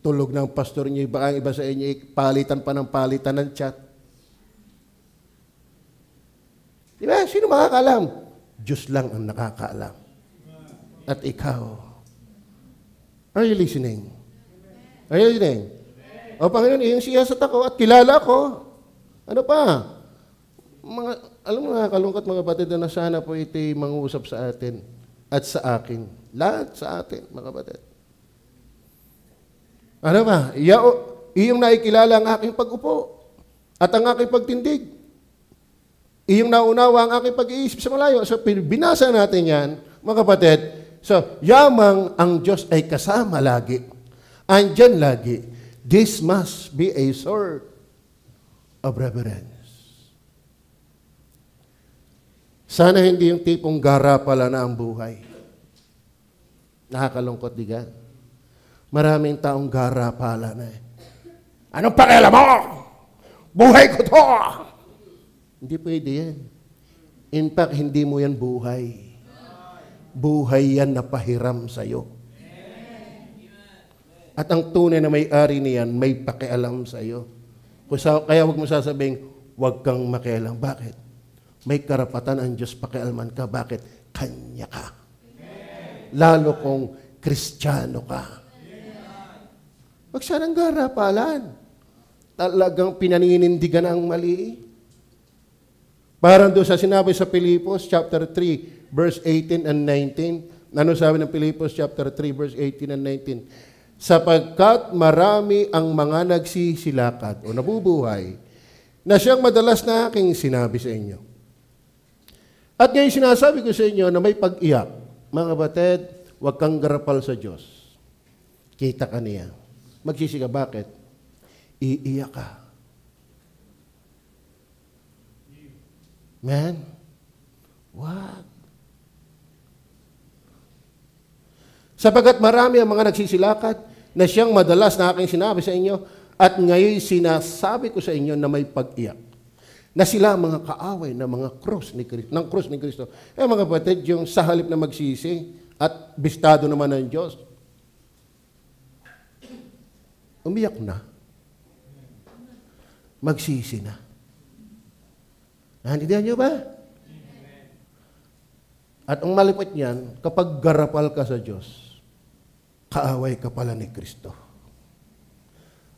Tulog ng pastor niyo, baka iba sa inyo, palitan pa ng palitan ng chat. Di ba? Sino makakaalam? Diyos lang ang nakakaalam. At ikaw. Are you listening? Are you listening? O Panginoon, iyong siyasat ako at kilala ko. Ano pa? Alam mo nakakalungkot mga kapatid na sana po ito'y mangusap sa atin at sa akin. Lahat sa atin, mga kapatid. Ano ba? Iyong nakikilala ang aking pag-upo at ang aking pagtindig. Iyong naunawa ang aking pag-iisip sa malayo. So, binasa natin yan, mga kapatid. So, yamang ang Diyos ay kasama lagi. Andyan lagi. This must be a sort of reverence. Sana hindi yung tipong gara pala na ang buhay. Nakakalungkot, di ka? Maraming taong gara pala na eh. Anong pakialam mo? Buhay ko to! Hindi pwede yan. In fact, hindi mo yan buhay. Buhay yan na pahiram sa'yo. At ang tunay na may-ari niyan, may pakialam sa'yo. Kaya huwag mo sasabing, huwag kang makialam. Bakit? May karapatan ang Diyos pakialaman ka. Bakit? Kanya ka. Lalo kung Kristiyano ka. Huwag sanang garapalan. Talagang pinaninindigan ang mali. Parang doon sa sinabi sa Pilipos chapter 3, verse 18 and 19. Ano sabi ng Pilipos chapter 3, verse 18 and 19? Sapagkat marami ang mga nagsisilakad o nabubuhay na siyang madalas na aking sinabi sa inyo. At ngayon sinasabi ko sa inyo na may pag-iyak. Mga kapatid, huwag kang garapal sa Diyos. Kita ka niya. Magsisi ka. Bakit? Iiyak ka. Man, wag. Sapagkat marami ang mga nagsisilakad na siyang madalas na aking sinabi sa inyo at ngayon sinasabi ko sa inyo na may pag-iyak. Na sila mga kaaway na mga cross ni Kristo, ng cross ni Kristo. Mga kapatid, yung sa halip na magsisi at bistado naman ng Diyos, umiyak na. Magsisi na. Naintindihan niyo ba? At ang malipot niyan, kapag garapal ka sa Diyos, kaaway ka pala ni Kristo.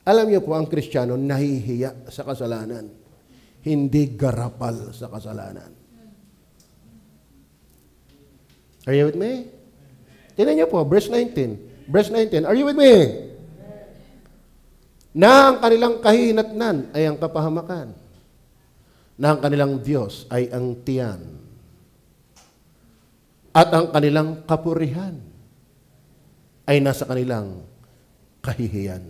Alam niyo po, ang Kristiyano nahihiya sa kasalanan. Hindi garapal sa kasalanan. Are you with me? Tingnan niyo po, verse 19. Verse 19, are you with me? Na ang kanilang kahinatnan ay ang kapahamakan. Na ang kanilang Diyos ay ang tiyan. At ang kanilang kapurihan ay nasa kanilang kahihiyan.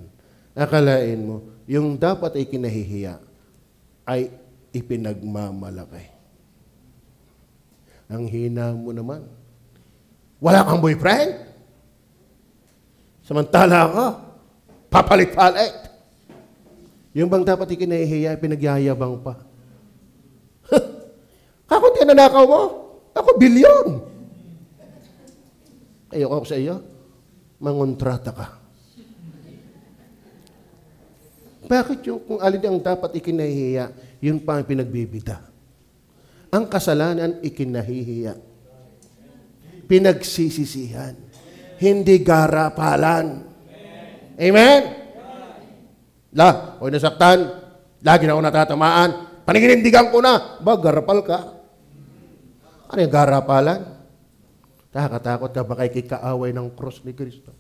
Akalain mo, yung dapat ay kinahihiya ay ipinagmamalaki. Ang hina mo naman. Wala kang boyfriend? Samantala ka, papalit-palit. Yung bang dapat ikinahihiya, pinagyayabang pa. Kako ninanakaw mo? Ako, bilyon. Ayoko sa iyo, mangontrata ka. Bakit yung kung alin ang dapat ikinahihiya, yun pa ang pinagbibida? Ang kasalanan, ikinahihiya. Pinagsisisihan. Hindi garapalan. Amen? Huwag nasaktan. Lagi na ako natatamaan. Paniginindigan ko na. Garapal ka. Ano yung garapalan? Nakakatakot ka baka ikikaaway ng cross ni Kristo.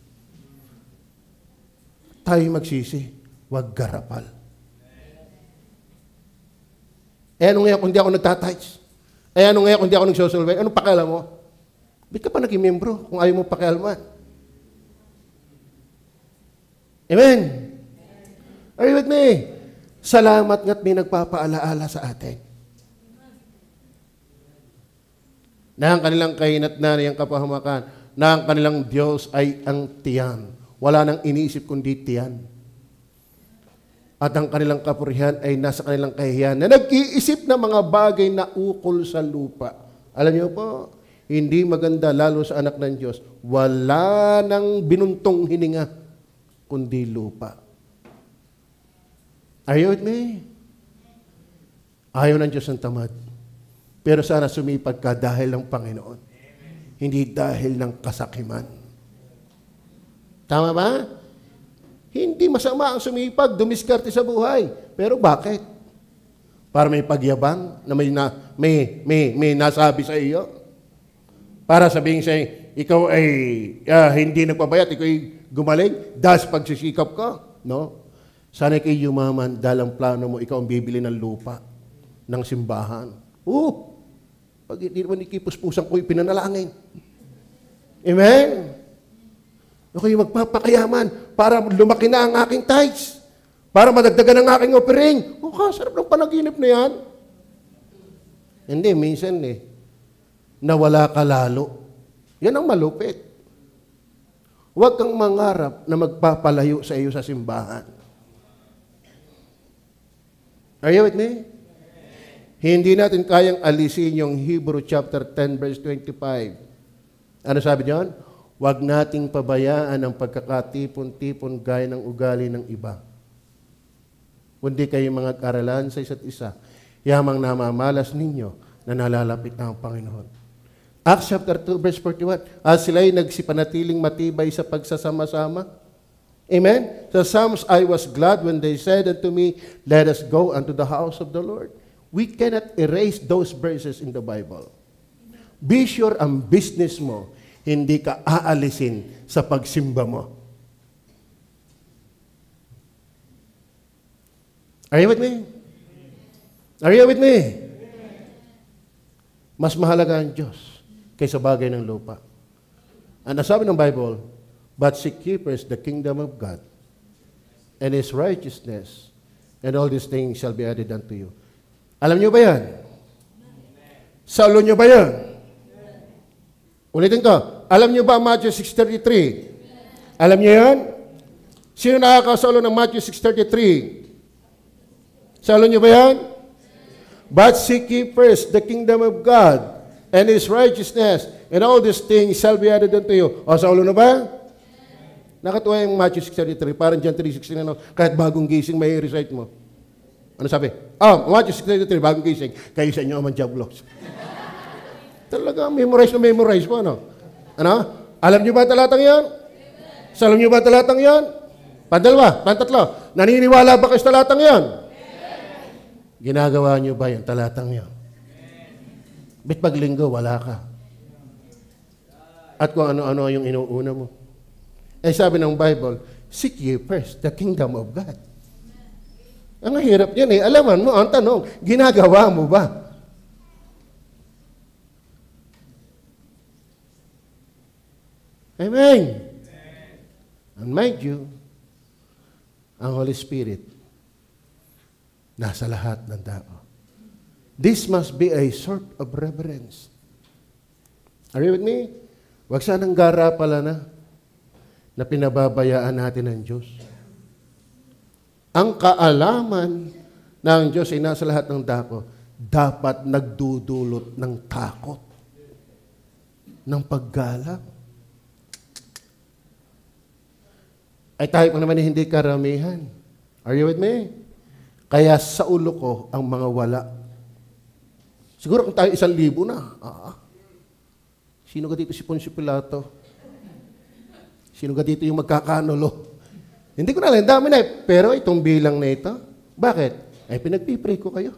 Tayo magsisi, wag garapal. Anong ngayon kung di ako nagtatights? Anong ngayon kung di ako nagsosulway? Anong pakialam mo? Ba't ka pa naging membro kung ayaw mo pakialaman? Amen? Are you with me? Salamat nga't may nagpapaalaala sa atin. Na ang kanilang kahinatnan, ang kapahamakan, na ang kanilang Diyos ay ang tiyan. Wala nang iniisip kundi tiyan. At ang kanilang kapurihan ay nasa kanilang kahihiyan na nag-iisip ng mga bagay na ukol sa lupa. Alam niyo po, hindi maganda lalo sa anak ng Diyos. Wala nang binuntong hininga kundi lupa. Are you with me? Ayaw ng Diyos ng tamad. Pero sana sumipag ka dahil ng Panginoon. Hindi dahil ng kasakiman. Tama ba? Hindi masama ang sumipag, dumiskarte sa buhay. Pero bakit? Para may pagyabang na may nasabi sa iyo? Para sabihin sa ikaw ay hindi nagpabayat, ikaw ay gumaling, dahil pagsisikap ka. No? Sana kayo yumaman dahil ang plano mo, ikaw ang bibili ng lupa, ng simbahan. Pag hindi naman ikipuspusan ko yung pinanalangin. Amen? Okay, magpapakayaman para lumaki na ang aking tithes. Para madagdagan ang aking offering. Sarap ng panaginip na yan. Hindi, minsan nawala ka lalo. Yan ang malupit. Huwag kang mangarap na magpapalayo sa iyo sa simbahan. Are you with me? Hindi natin kayang alisin yung Hebrew chapter 10 verse 25. Ano sabi diyan? Huwag nating pabayaan ang pagkakatipon-tipon gaya ng ugali ng iba. Kundi kayo mga karalan sa isa't isa, yamang namamalas ninyo na nalalapit na ang Panginoon. Acts chapter 2 verse 41, at sila'y nagsipanatiling matibay sa pagsasama-sama. Amen? Sa Psalms, I was glad when they said unto me, let us go unto the house of the Lord. We cannot erase those verses in the Bible. Be sure ang business mo, hindi ka aalisin sa pagsimba mo. Are you with me? Are you with me? Mas mahalaga ang Diyos kaysa bagay ng lupa. Ang nasabi ng Bible, but seek ye first the kingdom of God and His righteousness, and all these things shall be added unto you. Alam niyo ba yan? Sa ulo niyo ba yan? Ulitin ko. Alam niyo ba Matthew 6:33? Alam niyo yan? Sino nakakasalo ng Matthew 6:33? Sa ulo niyo ba yan? But seek ye first the kingdom of God and His righteousness, and all these things shall be added unto you. O, sa ulo na ba? Nakatuwa yung Matthew 6:33. Parang John 3:16 na, kahit bagong gising may recite mo. Ano sabi? Matthew 6:33, bagong gising. Kayo sa inyo ang manjablos. Talaga, memorize mo, ano? Ano? Alam niyo ba talatang yan? Sa alam niyo ba talatang yan? Pandalawa, pantatlo. Naniniwala ba kayo sa talatang yan? Ginagawa niyo ba yung talatang yan? Bit pag linggo, wala ka. At kung ano-ano yung inuuna mo. Sabi ng Bible, seek ye first the kingdom of God. Ang hirap yan Alaman mo, ang tanong, ginagawa mo ba? Amen. And mind you, ang Holy Spirit nasa lahat ng tao. This must be a sort of reverence. Are you with me? Huwag sanang gara pala na pinababayaan natin ng Diyos. Ang kaalaman ng Diyos ay nasa lahat ng dako. dapat nagdudulot ng takot, ng paggalang. Ay tayo pa naman hindi karamihan. Are you with me? Kaya sa ulo ko ang mga wala. Siguro kung tayo 1,000 na. Sino ka dito si Poncio Pilato? Sino ka dito yung magkakanulo? Hindi ko na alam, dami na eh. Pero itong bilang na ito, bakit? Ay pinagpipray ko kayo.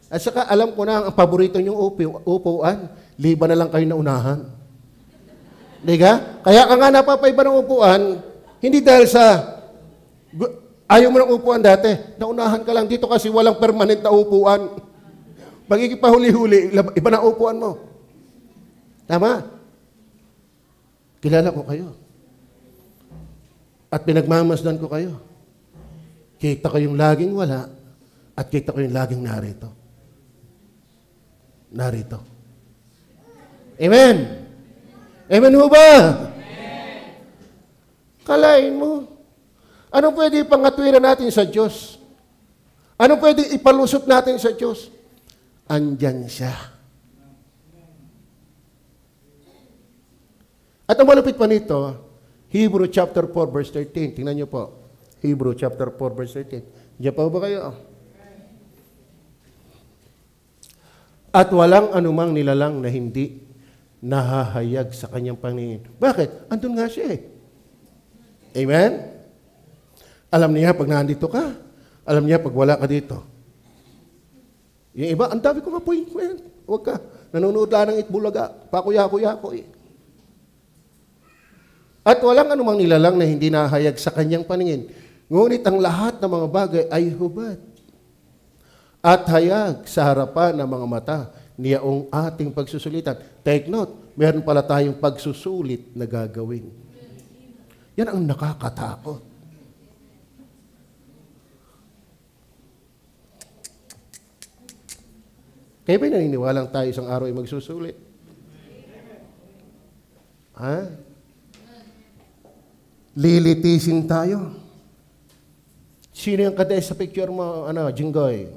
At saka alam ko na ang paborito niyong upuan, liba na lang kayo na unahan. Di ka? Kaya ka nga napapaiba ng upuan, hindi dahil sa ayaw mo ng upuan dati, naunahan ka lang dito kasi walang permanent na upuan. Pag ikipahuli-huli, iba na upuan mo. Tama? Kilala ko kayo. At pinagmamasdan ko kayo. Kita ko yung laging wala at kita ko yung laging narito. Narito. Amen? Amen ho ba? Amen. Kalain mo. Anong pwede ipangatwiran natin sa Diyos? Anong pwede ipalusot natin sa Diyos? Andyan siya. At ang malupit pa nito, Hebrew chapter 4 verse 13. Tingnan niyo po. Hebrew chapter 4 verse 13. Diyan pa ba kayo? At walang anumang nilalang na hindi nahahayag sa kanyang Panginoon. Bakit? Andun nga siya eh. Amen? Alam niya pag nandito ka. Alam niya pag wala ka dito. Yung iba, ang dami kong appointment. Huwag ka. Nanonood lang ng Itbulaga. Pakuya-kuya-ko eh. At walang anumang nilalang na hindi nahayag sa kanyang paningin. Ngunit ang lahat ng mga bagay ay hubad. At hayag sa harapan ng mga mata niyaong ating pagsusulitan. Take note, meron pala tayong pagsusulit na gagawin. Yan ang nakakatakot. Kaya ba naniniwalang tayo isang araw ay magsusulit? Ha? Lilitisin tayo. Sino yung kadeh sa picture mo, Jinggoy?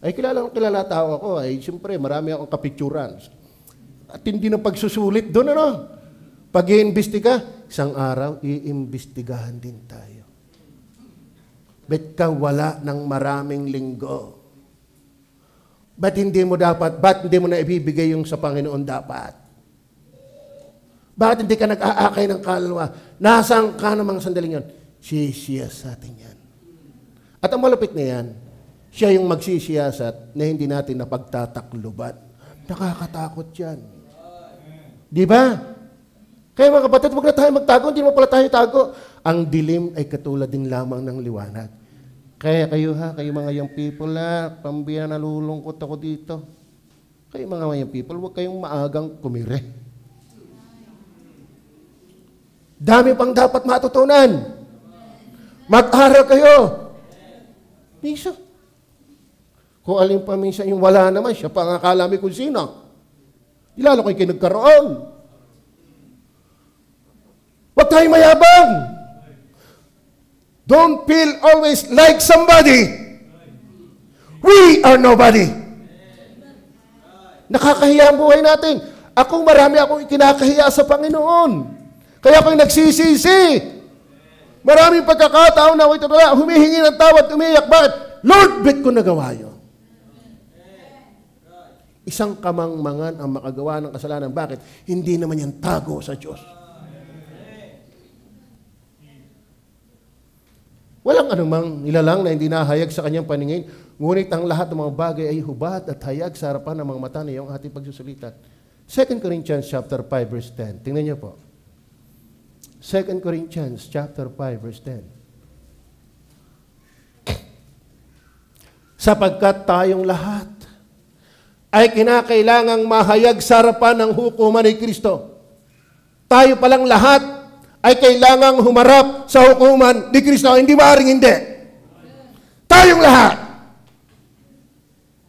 Ay, kilala tao ako. Ay, siyempre, marami akong kapicturan. At hindi na pagsusulit doon, Pag i-imbestiga, isang araw, i-imbestigahan din tayo. Bet ka wala ng maraming linggo? Ba't hindi mo na ibibigay yung sa Panginoon dapat? Bakit hindi ka nag-aakay ng kaluluwa? Nasaan ka namang sandaling yun? Sisiyas atin yan. At ang malupit na yan, siya yung magsisiyasat na hindi natin napagtatakluban. Nakakatakot yan. Di ba? Kaya mga kapatid, huwag na tayo magtago, hindi mo pala tayo tago. Ang dilim ay katulad din lamang ng liwanag. Kaya kayo kayo mga young people pambiyan nalulungkot ako dito. Kayo mga young people, huwag kayong maagang kumire. Dami pang dapat matutunan. Mag-aral kayo. Minsan. Kung alin pa minsan yung wala naman, siya pa ang akala may kung sino. Ilalo ko yung nagkaroon. Huwag tayong mayabang. Don't feel always like somebody. We are nobody. Nakakahiya ang buhay natin. Marami akong ikinakahiya sa Panginoon. Kaya ako'y nagsisisi. Maraming pagkakataon na humihingi ng tawad, umiyak. Bakit? Lord, ba't ko nagawa yun? Isang kamangmangan ang makagawa ng kasalanan. Bakit? Hindi naman yan tago sa Diyos. Walang anumang nilalang na hindi nahayag sa kanyang paningin, ngunit ang lahat ng mga bagay ay hubad at hayag sa harapan ng mga mata niya ang ating pagsusulitan. 2 Corinthians chapter 5 verse 10. Tingnan niyo po. 2 Corinthians chapter 5 verse 10. Sapagkat tayong lahat ay kinakailangang mahayag sa harapan ng hukuman ni Kristo. Tayo palang lahat ay kailangang humarap sa hukuman ni Kristo. Hindi maaaring hindi. Tayong lahat.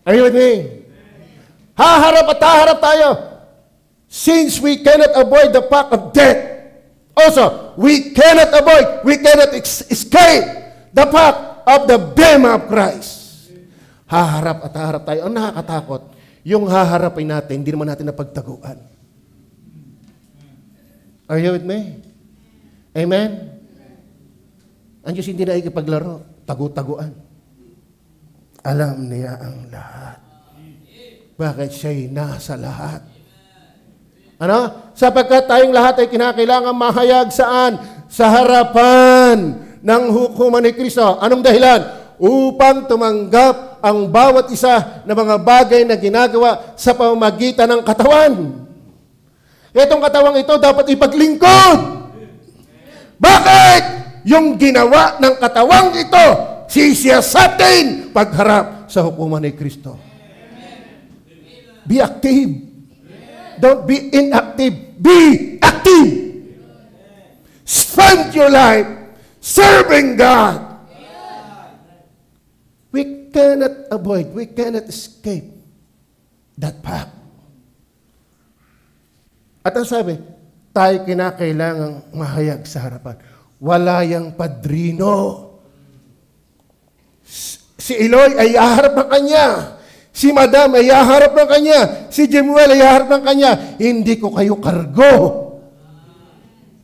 Are you with me? Haharap at haharap tayo. Since we cannot avoid the fact of death, also, we cannot escape the fact of the bema of Christ. Haharap at haharap tayo. Ang nakakatakot, yung haharapin natin, hindi naman natin napagtaguan. Are you with me? Amen? Ang Diyos hindi na ikipaglaro. Tagu-taguan. Alam niya ang lahat. Bakit siya'y nasa lahat? Ano? Sapagkat tayong lahat ay kinakailangan mahayag saan? Sa harapan ng hukuman ni Kristo. Anong dahilan? Upang tumanggap ang bawat isa na mga bagay na ginagawa sa pamamagitan ng katawan. Itong katawang ito dapat ipaglingkod. Bakit? Yung ginawa ng katawang ito, sisiyasatin pagharap sa hukuman ni Kristo. Be active. Don't be inactive. Be active. Spend your life serving God. We cannot avoid, we cannot escape that path. At ang sabi, tayo kinakailangang mahayag sa harapan. Wala yang padrino. Si Eloy ay aharap ng kanya. Si Madam ay aharap ng kanya. Si Jemuel ay aharap ng kanya. Hindi ko kayo kargo.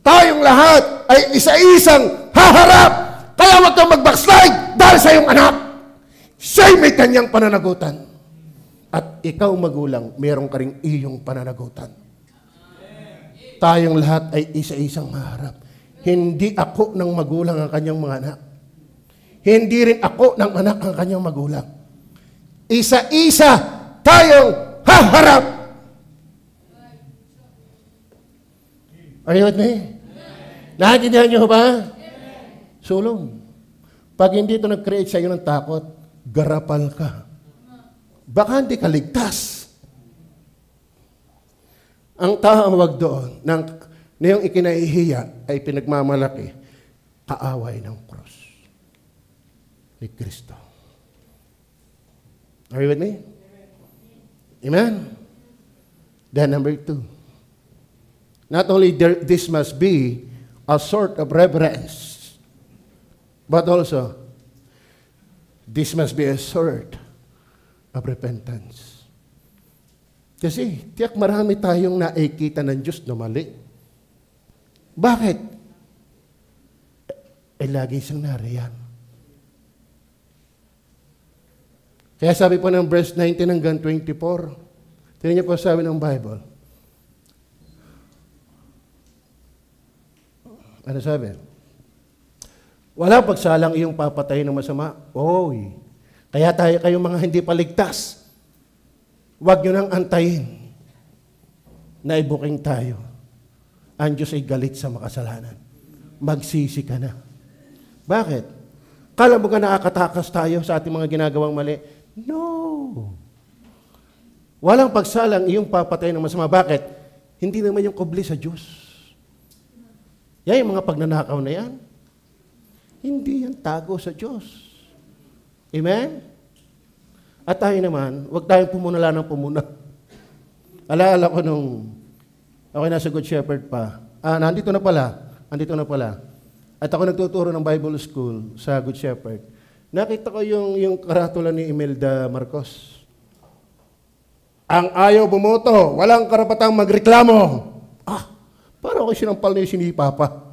Tayong lahat ay isa-isang haharap. Kaya huwag kang mag-backslide dahil sa iyong anak. Siya'y may kanyang pananagutan. At ikaw magulang, meron ka ring iyong pananagutan. Tayong lahat ay isa-isang maharap. Hindi ako ng magulang ang kanyang mga anak. Hindi rin ako ng anak ang kanyang magulang. Isa-isa tayong haharap. Are you with me? Naintindihan niyo ba? Sulong. Pag hindi ito nag-create sa iyo ng takot, garapal ka. Baka hindi ka ligtas. Ang tawag doon, na yung ikinahihiya ay pinagmamalaki, kaaway ng cross ni Kristo. Are you with me? Amen? Then number 2. Not only this must be a sort of reverence, but also this must be a sort of repentance. Kasi, tiyak marami tayong nakikita ng Diyos na mali. Bakit? Lagi siyang nariyan. Kaya sabi po ng verse 19 hanggang 24, tingnan niyo po sabi ng Bible. Ano sabi? Walang pagsalang iyong papatayin ng masama. Oy, kaya tayo kayong mga hindi paligtas. Huwag nyo nang antayin na ibuking tayo. Ang Diyos ay galit sa makasalanan. Magsisi ka na. Bakit? Kala mo ka nakakatakas tayo sa ating mga ginagawang mali? No. Walang pagsalang iyong papatayin ng masama. Bakit? Hindi naman yung kubli sa Diyos. Yan yung mga pagnanakaw na yan. Hindi yan tago sa Diyos. Amen? At tayo naman, huwag tayong pumunala ng pumuna. Alaala ko nung ako nasa Good Shepherd pa. Nandito na pala. At ako nagtuturo ng Bible School sa Good Shepherd. Nakita ko yung karatula ni Imelda Marcos. Ang ayaw bumoto, walang karapatang magreklamo. Parang ako sinampal na yung sinipa pa.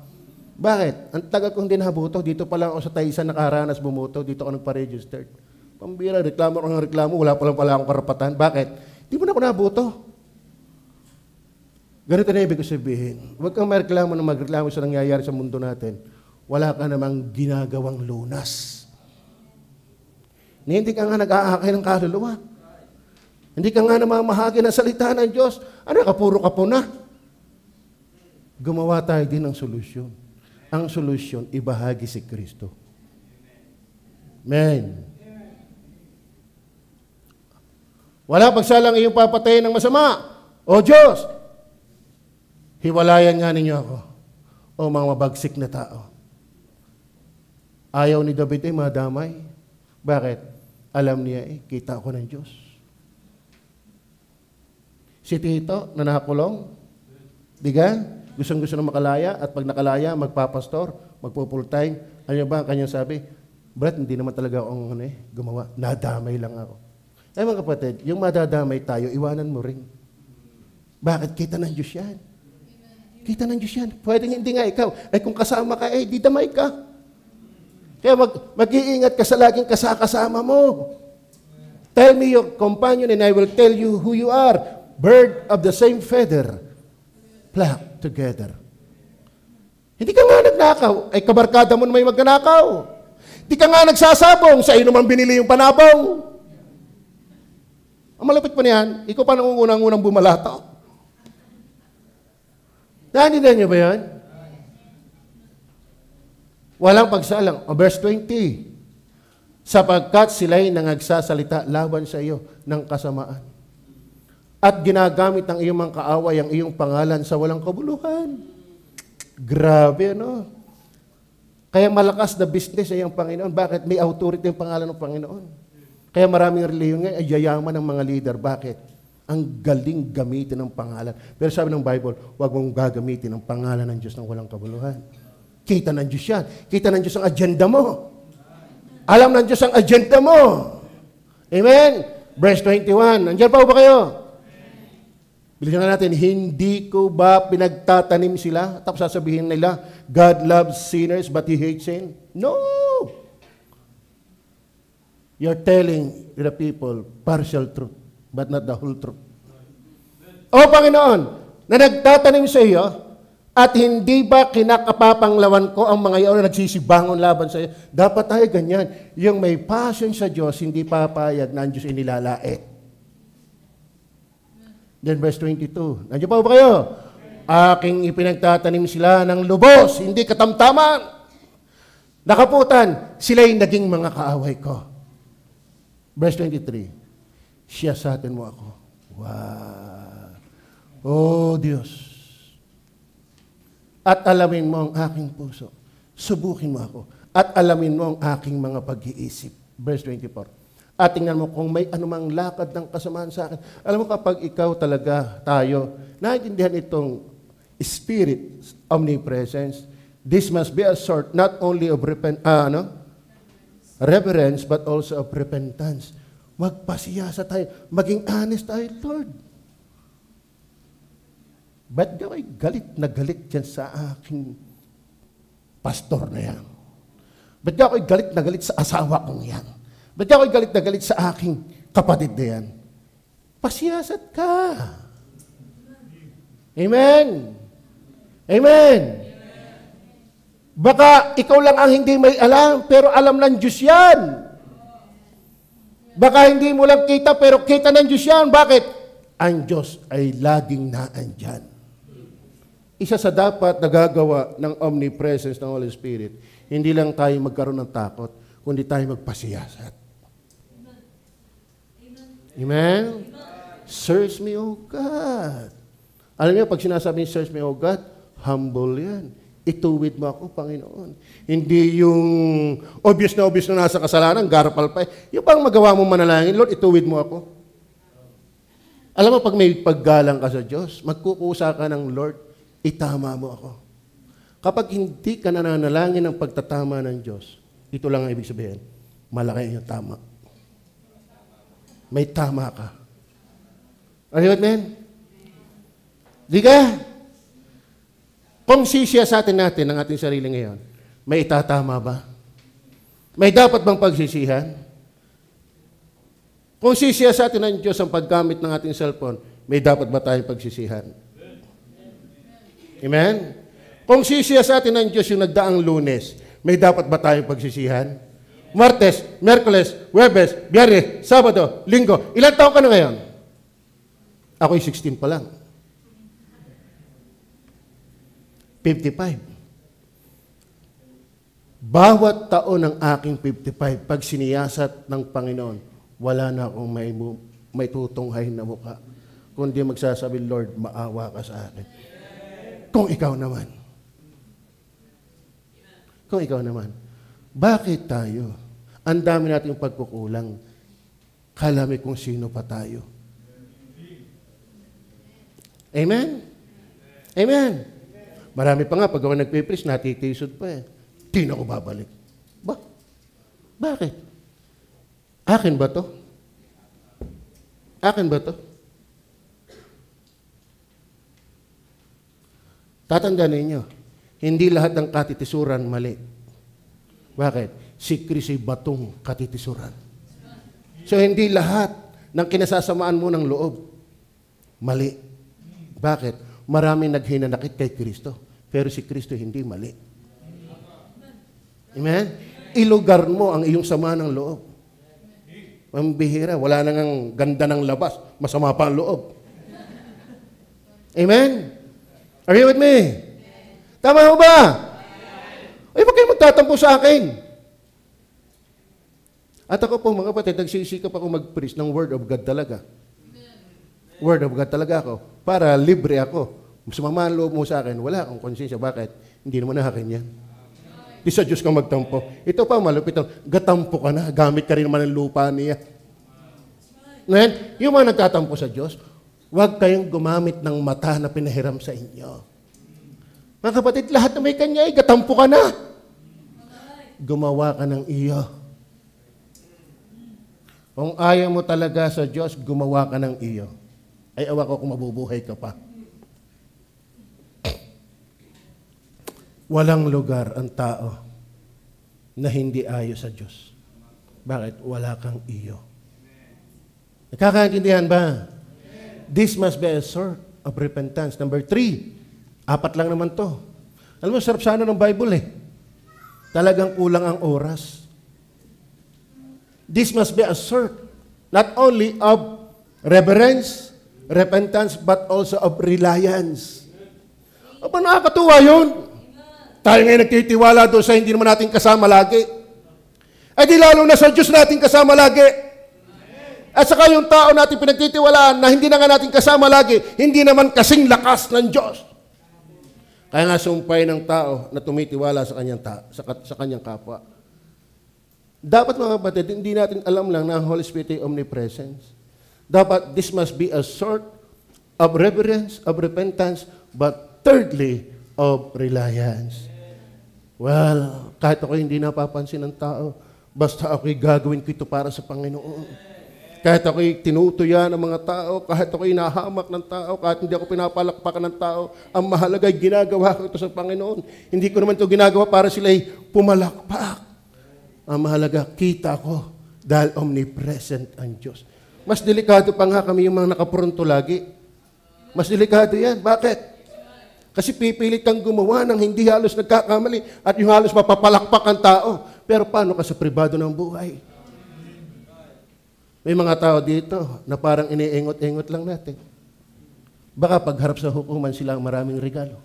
Bakit? Ang tagal kong din nabuto. Dito pa lang ako sa Taisan nakaranas bumoto. Dito ako nagpa-registered. Pambira, reklamo ng reklamo. Wala pa lang pala akong karapatan. Bakit? Di mo na ako nabuto. Ganito na ibig ko sabihin. Huwag kang magreklamo sa nangyayari sa mundo natin. Wala ka namang ginagawang lunas. Hindi ka nga nag-aakay ng kaluluwa. Hindi ka nga namamahagi ng salita ng Diyos. Ano ka, puro ka po na? Gumawa tayo din ng solusyon. Ang solusyon, ibahagi si Kristo. Amen. Wala pagsalang iyong papatayin ng masama. O Diyos, hiwalayan nga ninyo ako. O mga mabagsik na tao. Ayaw ni David ay madamay. Bakit? Alam niya kita ako ng Diyos. Si Tito na nakakulong, diga? Gustong-gusto na makalaya at pag nakalaya, magpapastor, magpo-full time. Ano ba ang kanyang sabi? Brad, hindi naman talaga akong gumawa. Nadamay lang ako. Mga kapatid, yung madadamay tayo, iwanan mo rin. Bakit? Kita ng Diyos yan. Kita ng Diyos yan. Pwedeng hindi nga ikaw. Kung kasama ka, di damay ka. Kaya mag-iingat ka sa laging kasama mo. Tell me your companion and I will tell you who you are. Bird of the same feather, flock together. Hindi ka nga nagnakaw, kabarkada mo na may magnanakaw. Hindi ka nga nagsasabong, sa iyo naman binili yung panabong. Ang malapit pa niyan, ikaw pa nang unang bumalato. Naintindihan niyo ba yan? Walang pagsalang. Verse 20. Sapagkat sila'y nangagsasalita laban sa iyo ng kasamaan. At ginagamit ng iyong mga kaaway ang iyong pangalan sa walang kabuluhan. Grabe, no? Kaya malakas na business ay ang Panginoon. Bakit? May authority ang pangalan ng Panginoon. Kaya maraming reliyon ngayon ay yayaman ng mga leader. Bakit? Ang galing gamitin ng pangalan. Pero sabi ng Bible, huwag mong gagamitin ang pangalan ng Diyos ng walang kabuluhan. Kita ng Diyos yan. Kita ng Diyos ang agenda mo. Alam ng Diyos ang agenda mo. Amen? Verse 21. Nandiyan pa ba kayo? Bilisan natin, hindi ko ba pinagtatanim sila? Tapos sasabihin nila, God loves sinners but He hates sin? No! You're telling the people partial truth, but not the whole truth. O Panginoon, na nagtatanim sa iyo, at hindi ba kinakapapanglawan ko ang mga iyon na nagsisibangon laban sa iyo? Dapat tayo ganyan. Yung may passion sa Diyos, hindi papayag na ang Diyos inilalait. Then verse 22. Nandiyan pa ba kayo? Aking ipinagtatanim sila ng lubos, hindi katamtaman. Nakaputan, sila'y naging mga kaaway ko. Verse 23. Siyasatin mo ako. Wow. Oh Diyos. At alamin mo ang aking puso. Subukin mo ako. At alamin mo ang aking mga pag-iisip. Verse 24. At tingnan mo kung may anumang lakad ng kasamaan sa akin. Alam mo kapag ikaw talaga, tayo, naiintindihan itong spirit, omnipresence, this must be a sort not only of reverence, but also of repentance. Magpasiyasa tayo. Maging honest tayo, Lord. Ba't ka ay galit na galit dyan sa aking pastor na yan? Ba't ka ay galit na galit sa asawa kong yan? Ba't ka ay galit na galit sa aking kapatid na yan? Pasiyasat ka. Amen. Amen. Baka ikaw lang ang hindi may alam, pero alam ng Diyos yan. Baka hindi mo lang kita, pero kita ng Diyos yan. Bakit? Ang Diyos ay laging naandyan. Isa sa dapat nagagawa ng omnipresence ng Holy Spirit, hindi lang tayo magkaroon ng takot, kundi tayo magpasiyasat. Amen? Search me, O God. Alam niyo, pag sinasabi search me, O God, humble yan. Ituwid mo ako, Panginoon. Hindi yung obvious na nasa kasalanan, garapal pa. Yung pang magawa mo manalangin, Lord, ituwid mo ako. Alam mo, pag may paggalang ka sa Diyos, magkukusa ka ng Lord, itama mo ako. Kapag hindi ka nananalangin ng pagtatama ng Diyos, ito lang ang ibig sabihin, malaki yung tama. May tama ka. Are you with me? Di ka? Kung sisiyasatin natin ang ating sarili ngayon, may itatama ba? May dapat bang pagsisihan? Kung sisiyasatin ng Diyos ang paggamit ng ating cellphone, may dapat ba tayong pagsisihan? Amen? Kung sisiyasatin ng Diyos yung nagdaang Lunes, may dapat ba tayong pagsisihan? Martes, Miyerkules, Huwebes, Biyernes, Sabado, Linggo. Ilan taon ka na ngayon? Ako'y 16 pa lang. 55. Bawat taon ng aking 55, pag siniyasat ng Panginoon, wala na akong may tutunghay na mukha. Kundi magsasabi, Lord, maawa ka sa akin. Kung ikaw naman. Kung ikaw naman. Bakit tayo? Ang dami nating pagkukulang. Kalami kung sino pa tayo. Amen? Amen? Marami pa nga, pag ako nagpipreach, natitisod pa eh. Di na ako babalik. Ba? Bakit? Akin ba to? Akin ba to? Tatandaan ninyo, hindi lahat ng katitisuran mali. Bakit? Si Kristo'y batong katitisuran. So hindi lahat ng kinasasamaan mo ng loob mali. Bakit? Maraming naghinanakit kay Kristo, pero si Kristo hindi mali. Amen? Ilugar mo ang iyong sama ng loob. Mambihira, wala nang ganda ng labas, masama pa ang loob. Amen? Are you with me? Tama ho ba? Ay, bakit kayo magtatampo sa akin? At ako po, mga kapatid, nagsisikap ako mag-preach ng Word of God talaga. Word of God talaga ako. Para libre ako. Sumama ang loob mo sa akin, wala akong konsensya. Bakit? Hindi naman akin yan. Di sa Diyos kang magtampo. Ito pa, malupit. Gatampo ka na. Gamit ka rin naman ng lupa niya. Ngayon, yung mga nagtatampo sa Diyos, huwag kayong gumamit ng mata na pinahiram sa inyo. Mga kapatid, lahat na may kanya, gatampo ka na. Gumawa ka ng iyo. Kung ayaw mo talaga sa Diyos, gumawa ka ng iyo. Ay awa ko kung mabubuhay ka pa. Walang lugar ang tao na hindi ayo sa Diyos. Bakit? Wala kang iyo. Nakakaintindihan ba? This must be a sort of repentance. Number 3, 4 lang naman to. Alam mo, sarap sana ng Bible eh. Talagang kulang ang oras. This must be a sort, not only of reverence, repentance, but also of reliance. Aba, nakakatuwa yun. Tayo ngayon nagtitiwala doon sa hindi naman natin kasama lagi. Ay di lalo na sa Diyos natin kasama lagi. At saka yung tao natin pinagtitiwalaan na hindi na nga natin kasama lagi, hindi naman kasing lakas ng Diyos. Kaya nga sumpay ng tao na tumitiwala sa kanyang kapwa. Dapat mga kapatid, hindi natin alam lang na ang Holy Spirit ay omnipresence. Dapat this must be a sort of reverence, of repentance, but thirdly, of reliance. Well, kahit ako hindi napapansin ng tao, basta ako'y gagawin ko ito para sa Panginoon. Kahit ako'y tinutuya ng mga tao, kahit ako'y nahamak ng tao, kahit hindi ako pinapalakpakan ng tao, ang mahalaga ay ginagawa ko ito sa Panginoon. Hindi ko naman ito ginagawa para sila'y pumalakpak. Ang mahalaga, kita ko dahil omnipresent ang Diyos. Mas delikado pa nga kami yung mga nakapronto lagi. Mas delikado yan. Bakit? Kasi pipilit kang gumawa ng hindi halos nagkakamali at yung halos mapapalakpak ang tao. Pero paano ka sa pribado ng buhay? May mga tao dito na parang iniingot-ingot lang natin. Baka pagharap sa hukuman sila ang maraming regalo.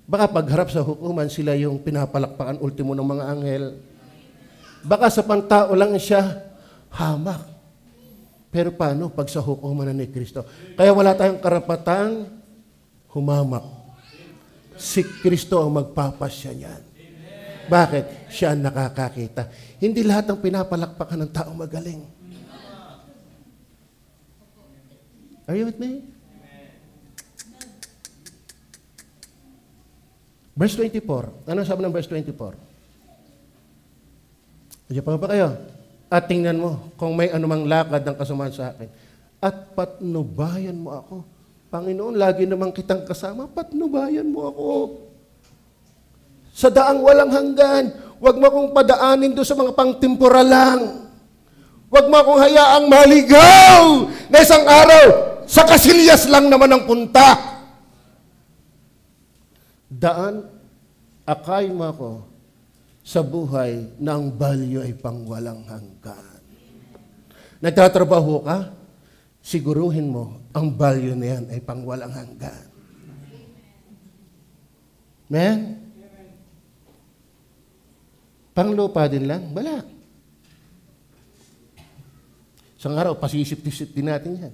Baka pagharap sa hukuman sila yung pinapalakpakan ultimo ng mga anghel. Baka sa pantao lang siya hamak. Pero paano pag sa hukuman ni Kristo? Kaya wala tayong karapatang humamak. Si Kristo ang magpapasya niyan. Bakit? Siya ang nakakakita. Hindi lahat ng pinapalakpakan ng tao magaling. Are you with me? Verse 24. Ano sabi ng verse 24? Diyan pa ba kayo? At tingnan mo kung may anumang lakad ng kasamaan sa akin. At patnubayan mo ako. Panginoon, lagi naman kitang kasama, patnubayan mo ako. Sa daang walang hanggan, huwag mo akong padaanin doon sa mga pangtemporal lang. Huwag mo akong hayaang maligaw na isang araw, sa kasilyas lang naman ang punta. Daan, akay mo ako sa buhay na ang value ay pangwalang hanggan. Nagtatrabaho ka? Siguruhin mo, ang value na yan ay pangwalang hanggan. Amen? Panglupa din lang? Wala. Isang araw, pasisip-tisip din natin yan.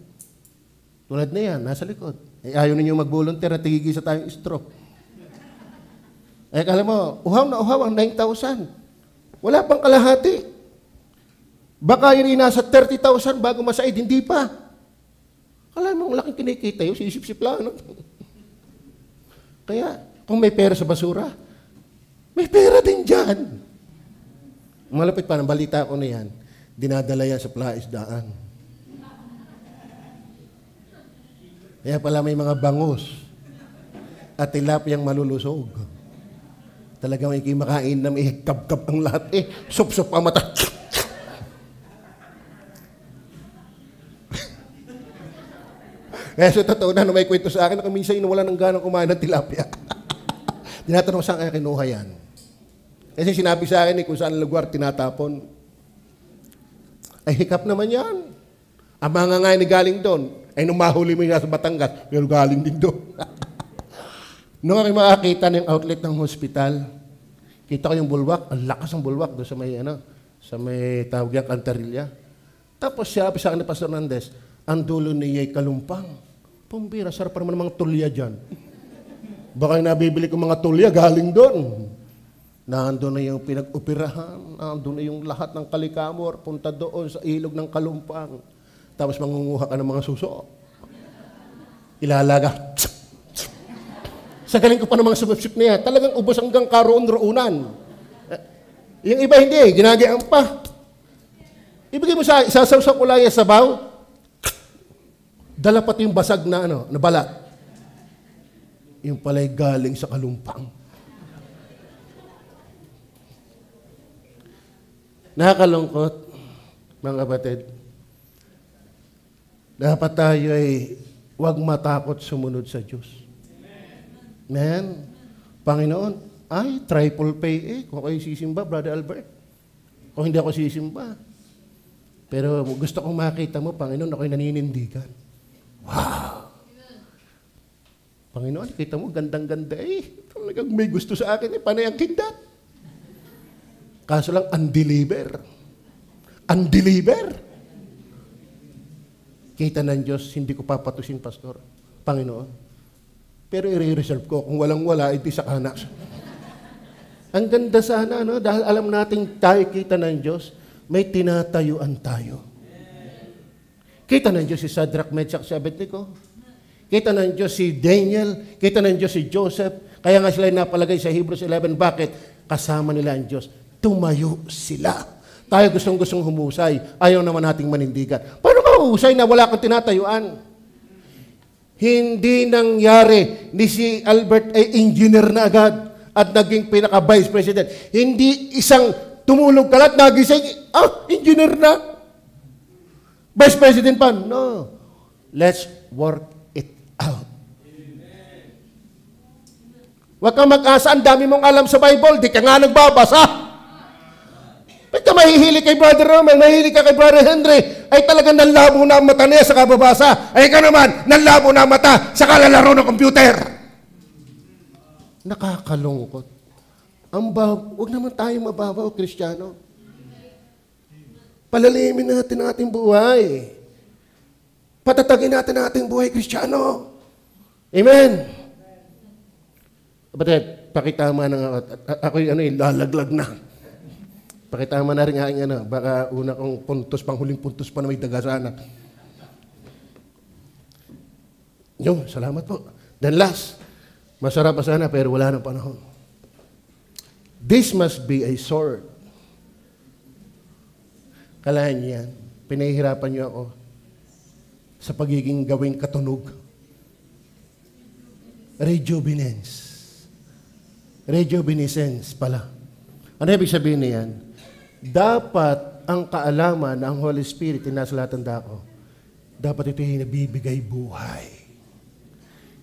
Tulad na yan, nasa likod. Ayaw ninyo mag-volunteer at tigigisa tayong stroke. Kala mo, uhaw na uhaw ang 9,000. Wala pang kalahati. Baka yun nasa 30,000 bago masaid, hindi pa. Kala mo, ang laking kinikita yun, sisip-sip lang. No? Kaya, kung may pera sa basura, may pera din dyan. Malapit pa, ng balita ko na yan, dinadala yan sa plaisdaan. Kaya pala may mga bangus at tilapiyang malulusog. Talagang may makain na may kap-kap ang lahat Sup-sup ang mata. Kaya sa totoo na, may kwento sa akin na minsan wala ng ganang kumain ng tilapia. Tinatanong saan kaya kinuha yan. Kasi sinabi sa akin kung saan lugar tinatapon. Ay hikap naman yan. Ang mga ngayon galing doon, ay nung mahuli mo yung nasa Batangas, pero galing din doon. Nung ako makakita ng outlet ng hospital, kita ko yung bulwak, ang lakas ng bulwak doon sa may tawag yung Cantarilla. Tapos siya, sa akin ni Pastor Hernandez, ang dulo niya ay kalumpang. Pumbira, sarap pa naman ng mga tulya dyan. Baka yung nabibili ko mga tulya, galing doon. Nandun na yung pinag-upirahan, nandun na yung lahat ng kalikamor, punta doon sa ilog ng kalumpang. Tapos mangunguha ka ng mga suso. Ilalaga. Sa galing ko pa ng mga subsip niya, talagang ubos hanggang karoon-roonan. Yung iba hindi, ginagayaan pa. Ibigay mo isasaw sa kulay sa sabaw, dala pati yung basag na na balat. Yung pala'y galing sa kalumpang. Nakakalungkot, mga kapatid. Dapat tayo ay huwag matakot sumunod sa Diyos. Amen. Panginoon, ay, triple pay kung kayo sisimba, Brother Albert. Kung hindi ako sisimba. Pero gusto kong makita mo, Panginoon, ako'y naninindigan. Wow! Panginoon, kita mo, gandang-ganda Talagang may gusto sa akin panay ang kindat. Kaso lang, undeliver. Undeliver. Kita ng Diyos, hindi ko papatusin, Pastor. Panginoon. Pero i-reserve ko, kung walang-wala, hindi sa kanas. Ang ganda sana, dahil alam natin tayo kita ng Diyos, may tinatayuan tayo. Kita ng Diyos si Shadrach, Meshach, si Abednego. Kita ng Diyos si Daniel. Kita ng Diyos si Joseph. Kaya nga sila napalagay sa Hebrews 11. Bakit? Kasama nila ang Diyos. Tumayo sila. Tayo gustong-gustong humusay. Ayaw naman nating manindigan. Paano ka huhusay na wala kang tinatayuan? Hindi nangyari ni si Albert ay engineer na agad at naging pinaka-vice president. Hindi isang tumulog kalat, nagising, engineer na. Vice President pa? No. Let's work it out. Huwag kang mag-asa, ang dami mong alam sa Bible, di ka nga nagbabasa. Ba't ka mahihilig kay Brother Roman, mahihilig ka kay Brother Henry, ay talagang nanlabo na ang mata niya sa kababasa. Ay ka naman, nanlabo na ang mata sa kalalaro ng computer. Nakakalungkot. Huwag naman tayo mababaw, Kristiyano. Palalimin natin ang ating buhay. Patatagin natin ang ating buhay, Kristiyano. Amen. Kapatid, pakitama na ako'y lalaglag na. Pakitama na rin aking baka una kong puntos, panghuling puntos pa na may daga sana. Salamat po. Then last, masarap pa sana pero wala ng panahon. This must be a sword. Kalahan niyo yan. Pinahihirapan niyo ako sa pagiging gawing katunog. Rejuvenescence pala. Ano ibig sabihin niyan? Dapat ang kaalaman ng Holy Spirit na nasa lahat ng dako, dapat ito yung nabibigay buhay.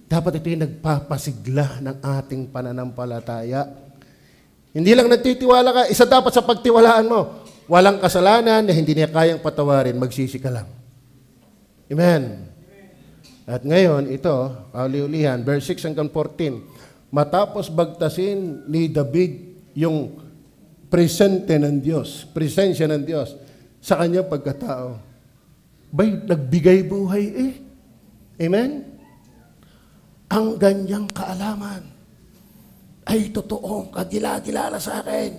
Dapat ito yung nagpapasigla ng ating pananampalataya. Hindi lang nagtitiwala ka, isa dapat sa pagtiwalaan mo, walang kasalanan na hindi niya kayang patawarin, magsisi ka lang. Amen. At ngayon, ito, uli-ulihan, verse 6 hanggang 14. Matapos bagtasin ni David yung presensya ng Diyos sa kanyang pagkatao, nagbigay buhay Amen? Ang ganyang kaalaman ay totoong kagila-gilala sa akin.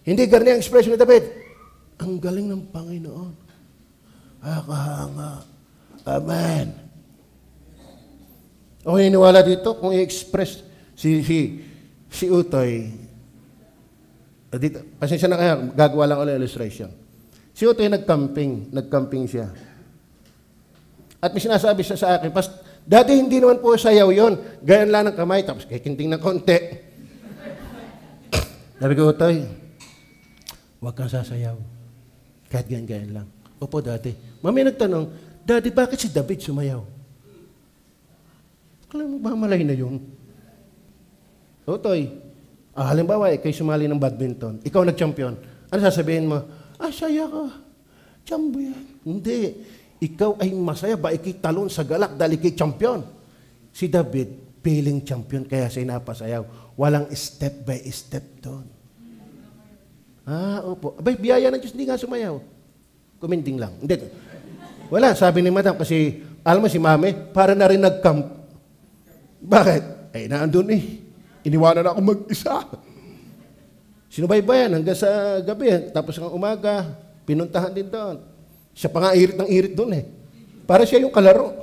Hindi ganyan ang expression ni David. Ang galing ng Panginoon. Kahanga. Amen. O iniwala dito, kung i-express si Utoy, Dito, pasensya na kaya, gagawa lang ako ng illustration. Si Utoy nagcamping siya. At may sinasabi siya sa akin, dati hindi naman po sayaw yon, gayan lang ng kamay, tapos kikinting ng konti. Sabi ko, Utoy, huwag kang sasayaw. Kahit gayan lang. Opo, dati. Mami nagtanong, Daddy, bakit si David sumayaw? Alam mo ba, malay na yun? Utoy, halimbawa, kayo sumali ng badminton, ikaw nag-champion, ano sasabihin mo? Saya ka. Chambo yan. Hindi. Ikaw ay masaya ba ikitalon sa galak dahil ikay-champion? Si David, feeling champion, kaya siya napasayaw. Walang step by step doon. Opo. Abay, biyaya ng Diyos, hindi nga sumayaw. Kuminding lang. Hindi. Wala, sabi ni Madam, kasi, alam mo si Mami, para na rin nag-camp. Bakit? Naandun Iniwanan ako mag-isa. Sinubaybayan hanggang sa gabi. Tapos ng umaga, pinuntahan din doon. Siya pa nga irit ng irit doon Para siya yung kalaro.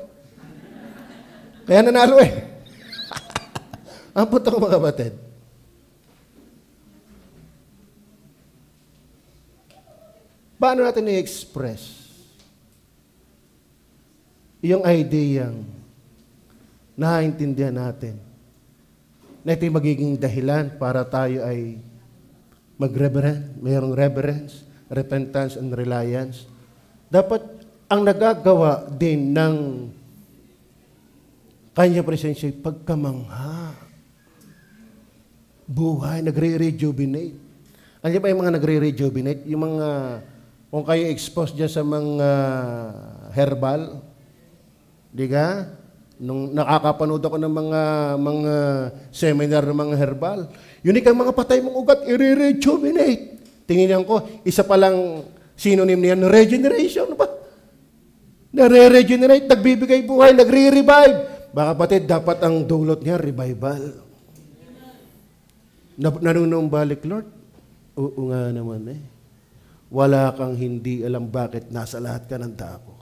Kaya nanalo Ang punto ko mga kapatid. Paano natin i-express yung ideyang naiintindihan natin na ito'y magiging dahilan para tayo ay mayroong reverence, repentance, and reliance. Dapat ang nagagawa din ng kanya presensya ay pagkamangha. Buhay, nagre-rejuvenate. Ano ba yung mga nagre-rejuvenate? Yung mga, kung kayo exposed dyan sa mga herbal, di ka? Nung nakakapanood ako ng mga seminar ng mga herbal, yun ang mga patay mong ugat, i-rejuvenate. Tingnan ko, isa palang synonym niyan, regeneration. Ba? Nare-regenerate, nagbibigay buhay, nagre-revive. Baka patid, dapat ang dulot niya, revival. Nanunumbalik, Lord? Oo nga naman Wala kang hindi alam bakit nasa lahat ka ng dako.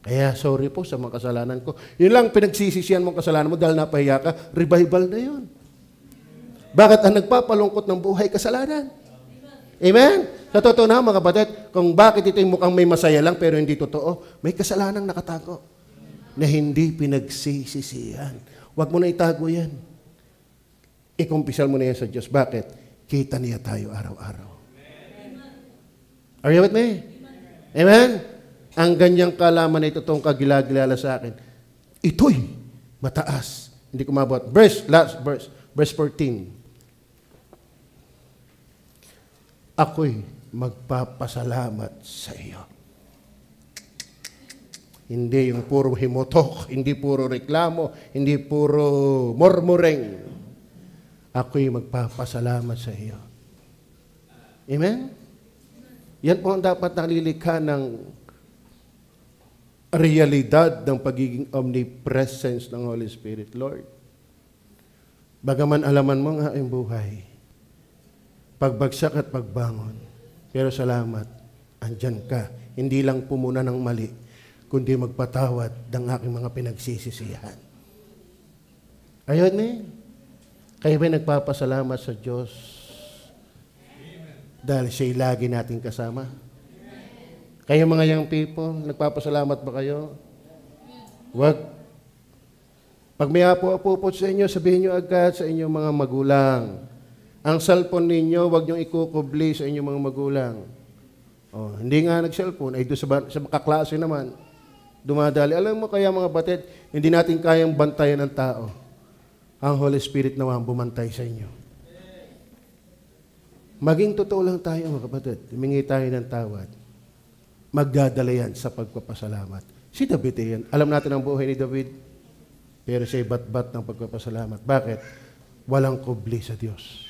Kaya sorry po sa mga kasalanan ko. Yun lang pinagsisisihan mong kasalanan mo dahil napahiya ka, revival na yun. Bakit ang nagpapalungkot ng buhay kasalanan? Amen? Sa totoo na mga kapatid, kung bakit ito yung mukhang may masaya lang pero hindi totoo, may kasalanang nakatago na hindi pinagsisisihan. Huwag mo na itago yan. Ikumpisal mo na yan sa Diyos. Bakit? Kita niya tayo araw-araw. Are you with me? Amen? Ang ganyang kalaman na ito itong kagilagilala sa akin. Ito'y mataas. Hindi ko mabot. Last verse. Verse 14. Ako'y magpapasalamat sa iyo. Hindi yung puro himotok, hindi puro reklamo, hindi puro murmuring. Ako'y magpapasalamat sa iyo. Amen? Yan po ang dapat nalilikha ng realidad ng pagiging omnipresence ng Holy Spirit, Lord. Bagaman alaman mo nga ang buhay, pagbagsak at pagbangon, pero salamat, andyan ka. Hindi lang pumuna ng mali, kundi magpatawad ng aking mga pinagsisisihan. Ayun kayo ba'y nagpapasalamat sa Diyos dahil siya'y lagi nating kasama? Kayo mga young people, nagpapasalamat ba kayo? Wag. Pag may apo-apupot sa inyo, sabihin nyo agad sa inyong mga magulang. Ang cellphone ninyo, wag nyo ikukubli sa inyong mga magulang. Hindi nga nag-cellphone, ay doon sa kaklase naman. Dumadali. Alam mo kaya mga batid, hindi natin kayang bantayan ng tao. Ang Holy Spirit naman bumantay sa inyo. Maging totoo lang tayo mga kapatid. Humingi tayo ng tawad. Magdadala yan sa pagpapasalamat. Si David yan. Alam natin ang buhay ni David. Pero siya'y bat-bat ng pagpapasalamat. Bakit? Walang kubli sa Diyos.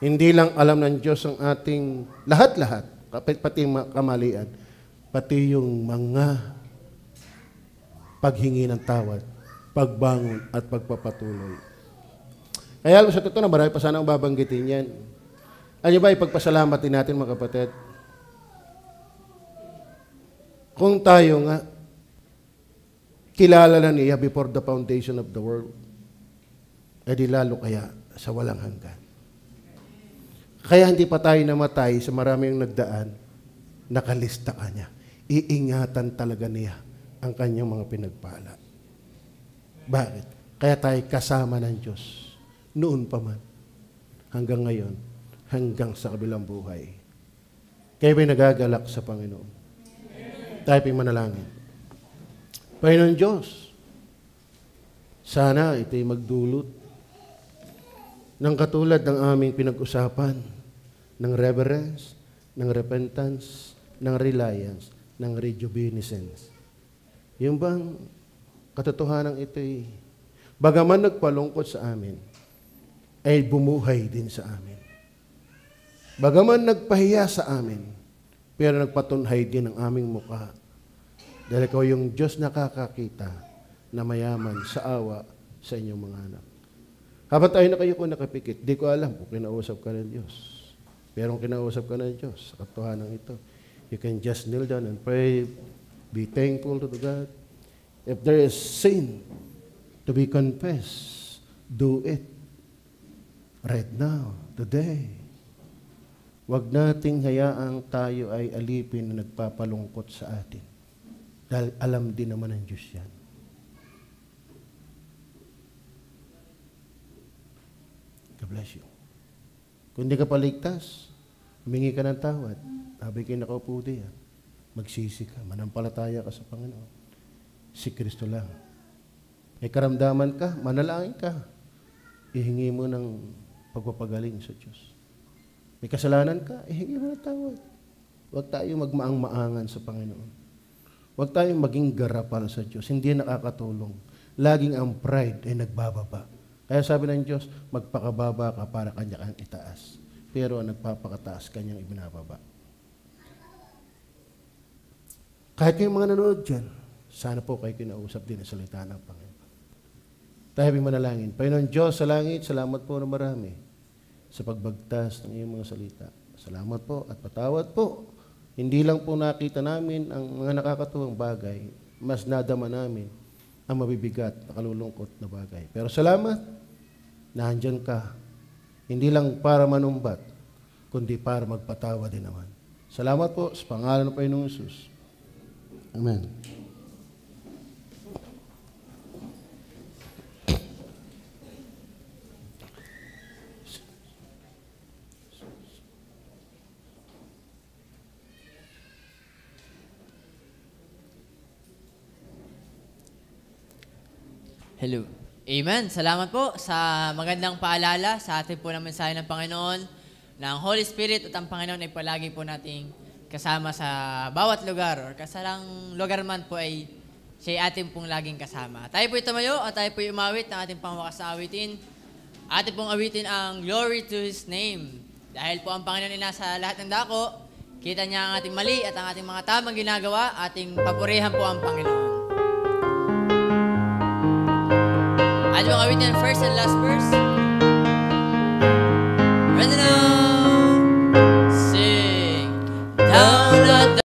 Hindi lang alam ng Diyos ang ating lahat-lahat, pati kamalian, pati yung mga paghingi ng tawad, pagbangon at pagpapatuloy. Kaya sa totoo na marami pa sana ang babanggitin yan. Ano ba ipagpasalamat din natin mga kapatid? Kung tayo nga, kilala na niya before the foundation of the world, edi lalo kaya sa walang hanggan. Kaya hindi pa tayo namatay sa maraming nagdaan, nakalista ka niya. Iingatan talaga niya ang kanyang mga pinagpala. Bakit? Kaya tayo kasama ng Diyos. Noon pa man. Hanggang ngayon. Hanggang sa kabilang buhay. Kaya may nagagalak sa Panginoon. Tayo pa'y manalangin. Panginoon Diyos, sana ito'y magdulot ng katulad ng aming pinag-usapan, ng reverence, ng repentance, ng reliance, ng rejuvenescence. Yung bang katotohanan ito'y bagaman nagpalungkot sa amin, ay bumuhay din sa amin. Bagaman nagpahiya sa amin, pero nagpatunhay din ang aming mukha. Dahil ikaw yung Diyos nakakakita na mayaman sa awa sa inyong mga anak. Habang tayo na kayo kung nakapikit, di ko alam kung kinausap ka ng Diyos. Pero kung kinausap ka ng Diyos, sa katotohanan ito, you can just kneel down and pray, be thankful to God. If there is sin to be confessed, do it right now, today. Huwag nating hayaang tayo ay alipin na nagpapalungkot sa atin. Dahil alam din naman ng Diyos yan. God bless you. Kung hindi ka paligtas, humingi ka ng tawad. Habang kayo nakaupo diyan, magsisi ka, manampalataya ka sa Panginoon. Si Kristo lang. May karamdaman ka, manalangin ka. Ihingi mo ng pagpapagaling sa Diyos. May kasalanan ka, ihingi mo ng tawad. Huwag tayo magmaang-maangan sa Panginoon. Huwag tayong maging garapal sa Diyos. Hindi nakakatulong. Laging ang pride ay nagbababa. Kaya sabi ng Diyos, magpakababa ka para kanya kang itaas. Pero ang nagpapakataas, kanyang ibinababa. Kahit kayong mga nanonood dyan, sana po kayo kinausap din ang salita ng Panginoon. Tayo manalangin. Panginoon Diyos sa langit, salamat po na marami sa pagbagtas ng iyong mga salita. Salamat po at patawad po. Hindi lang po nakita namin ang mga nakakatuwang bagay, mas nadama namin ang mabibigat na kalulungkot na bagay. Pero salamat, naandyan ka. Hindi lang para manumbat, kundi para magpatawa din naman. Salamat po sa pangalan ng Panginoong Hesus. Amen. Hello. Amen. Salamat po sa magandang paalala sa ating po na mensahe ng Panginoon ng Holy Spirit at ang Panginoon ay palagi po nating kasama sa bawat lugar or kasalang lugar man po ay siya ating pong laging kasama. Tayo po tumayo at tayo po umawit ng ating pangwakas na awitin. Ating pong awitin ang Glory to His Name. Dahil po ang Panginoon ay nasa lahat ng dako, kita niya ang ating mali at ang ating mga tamang ginagawa, ating papurihan po ang Panginoon. Ating pong awitin ang first and last verse. Ready now?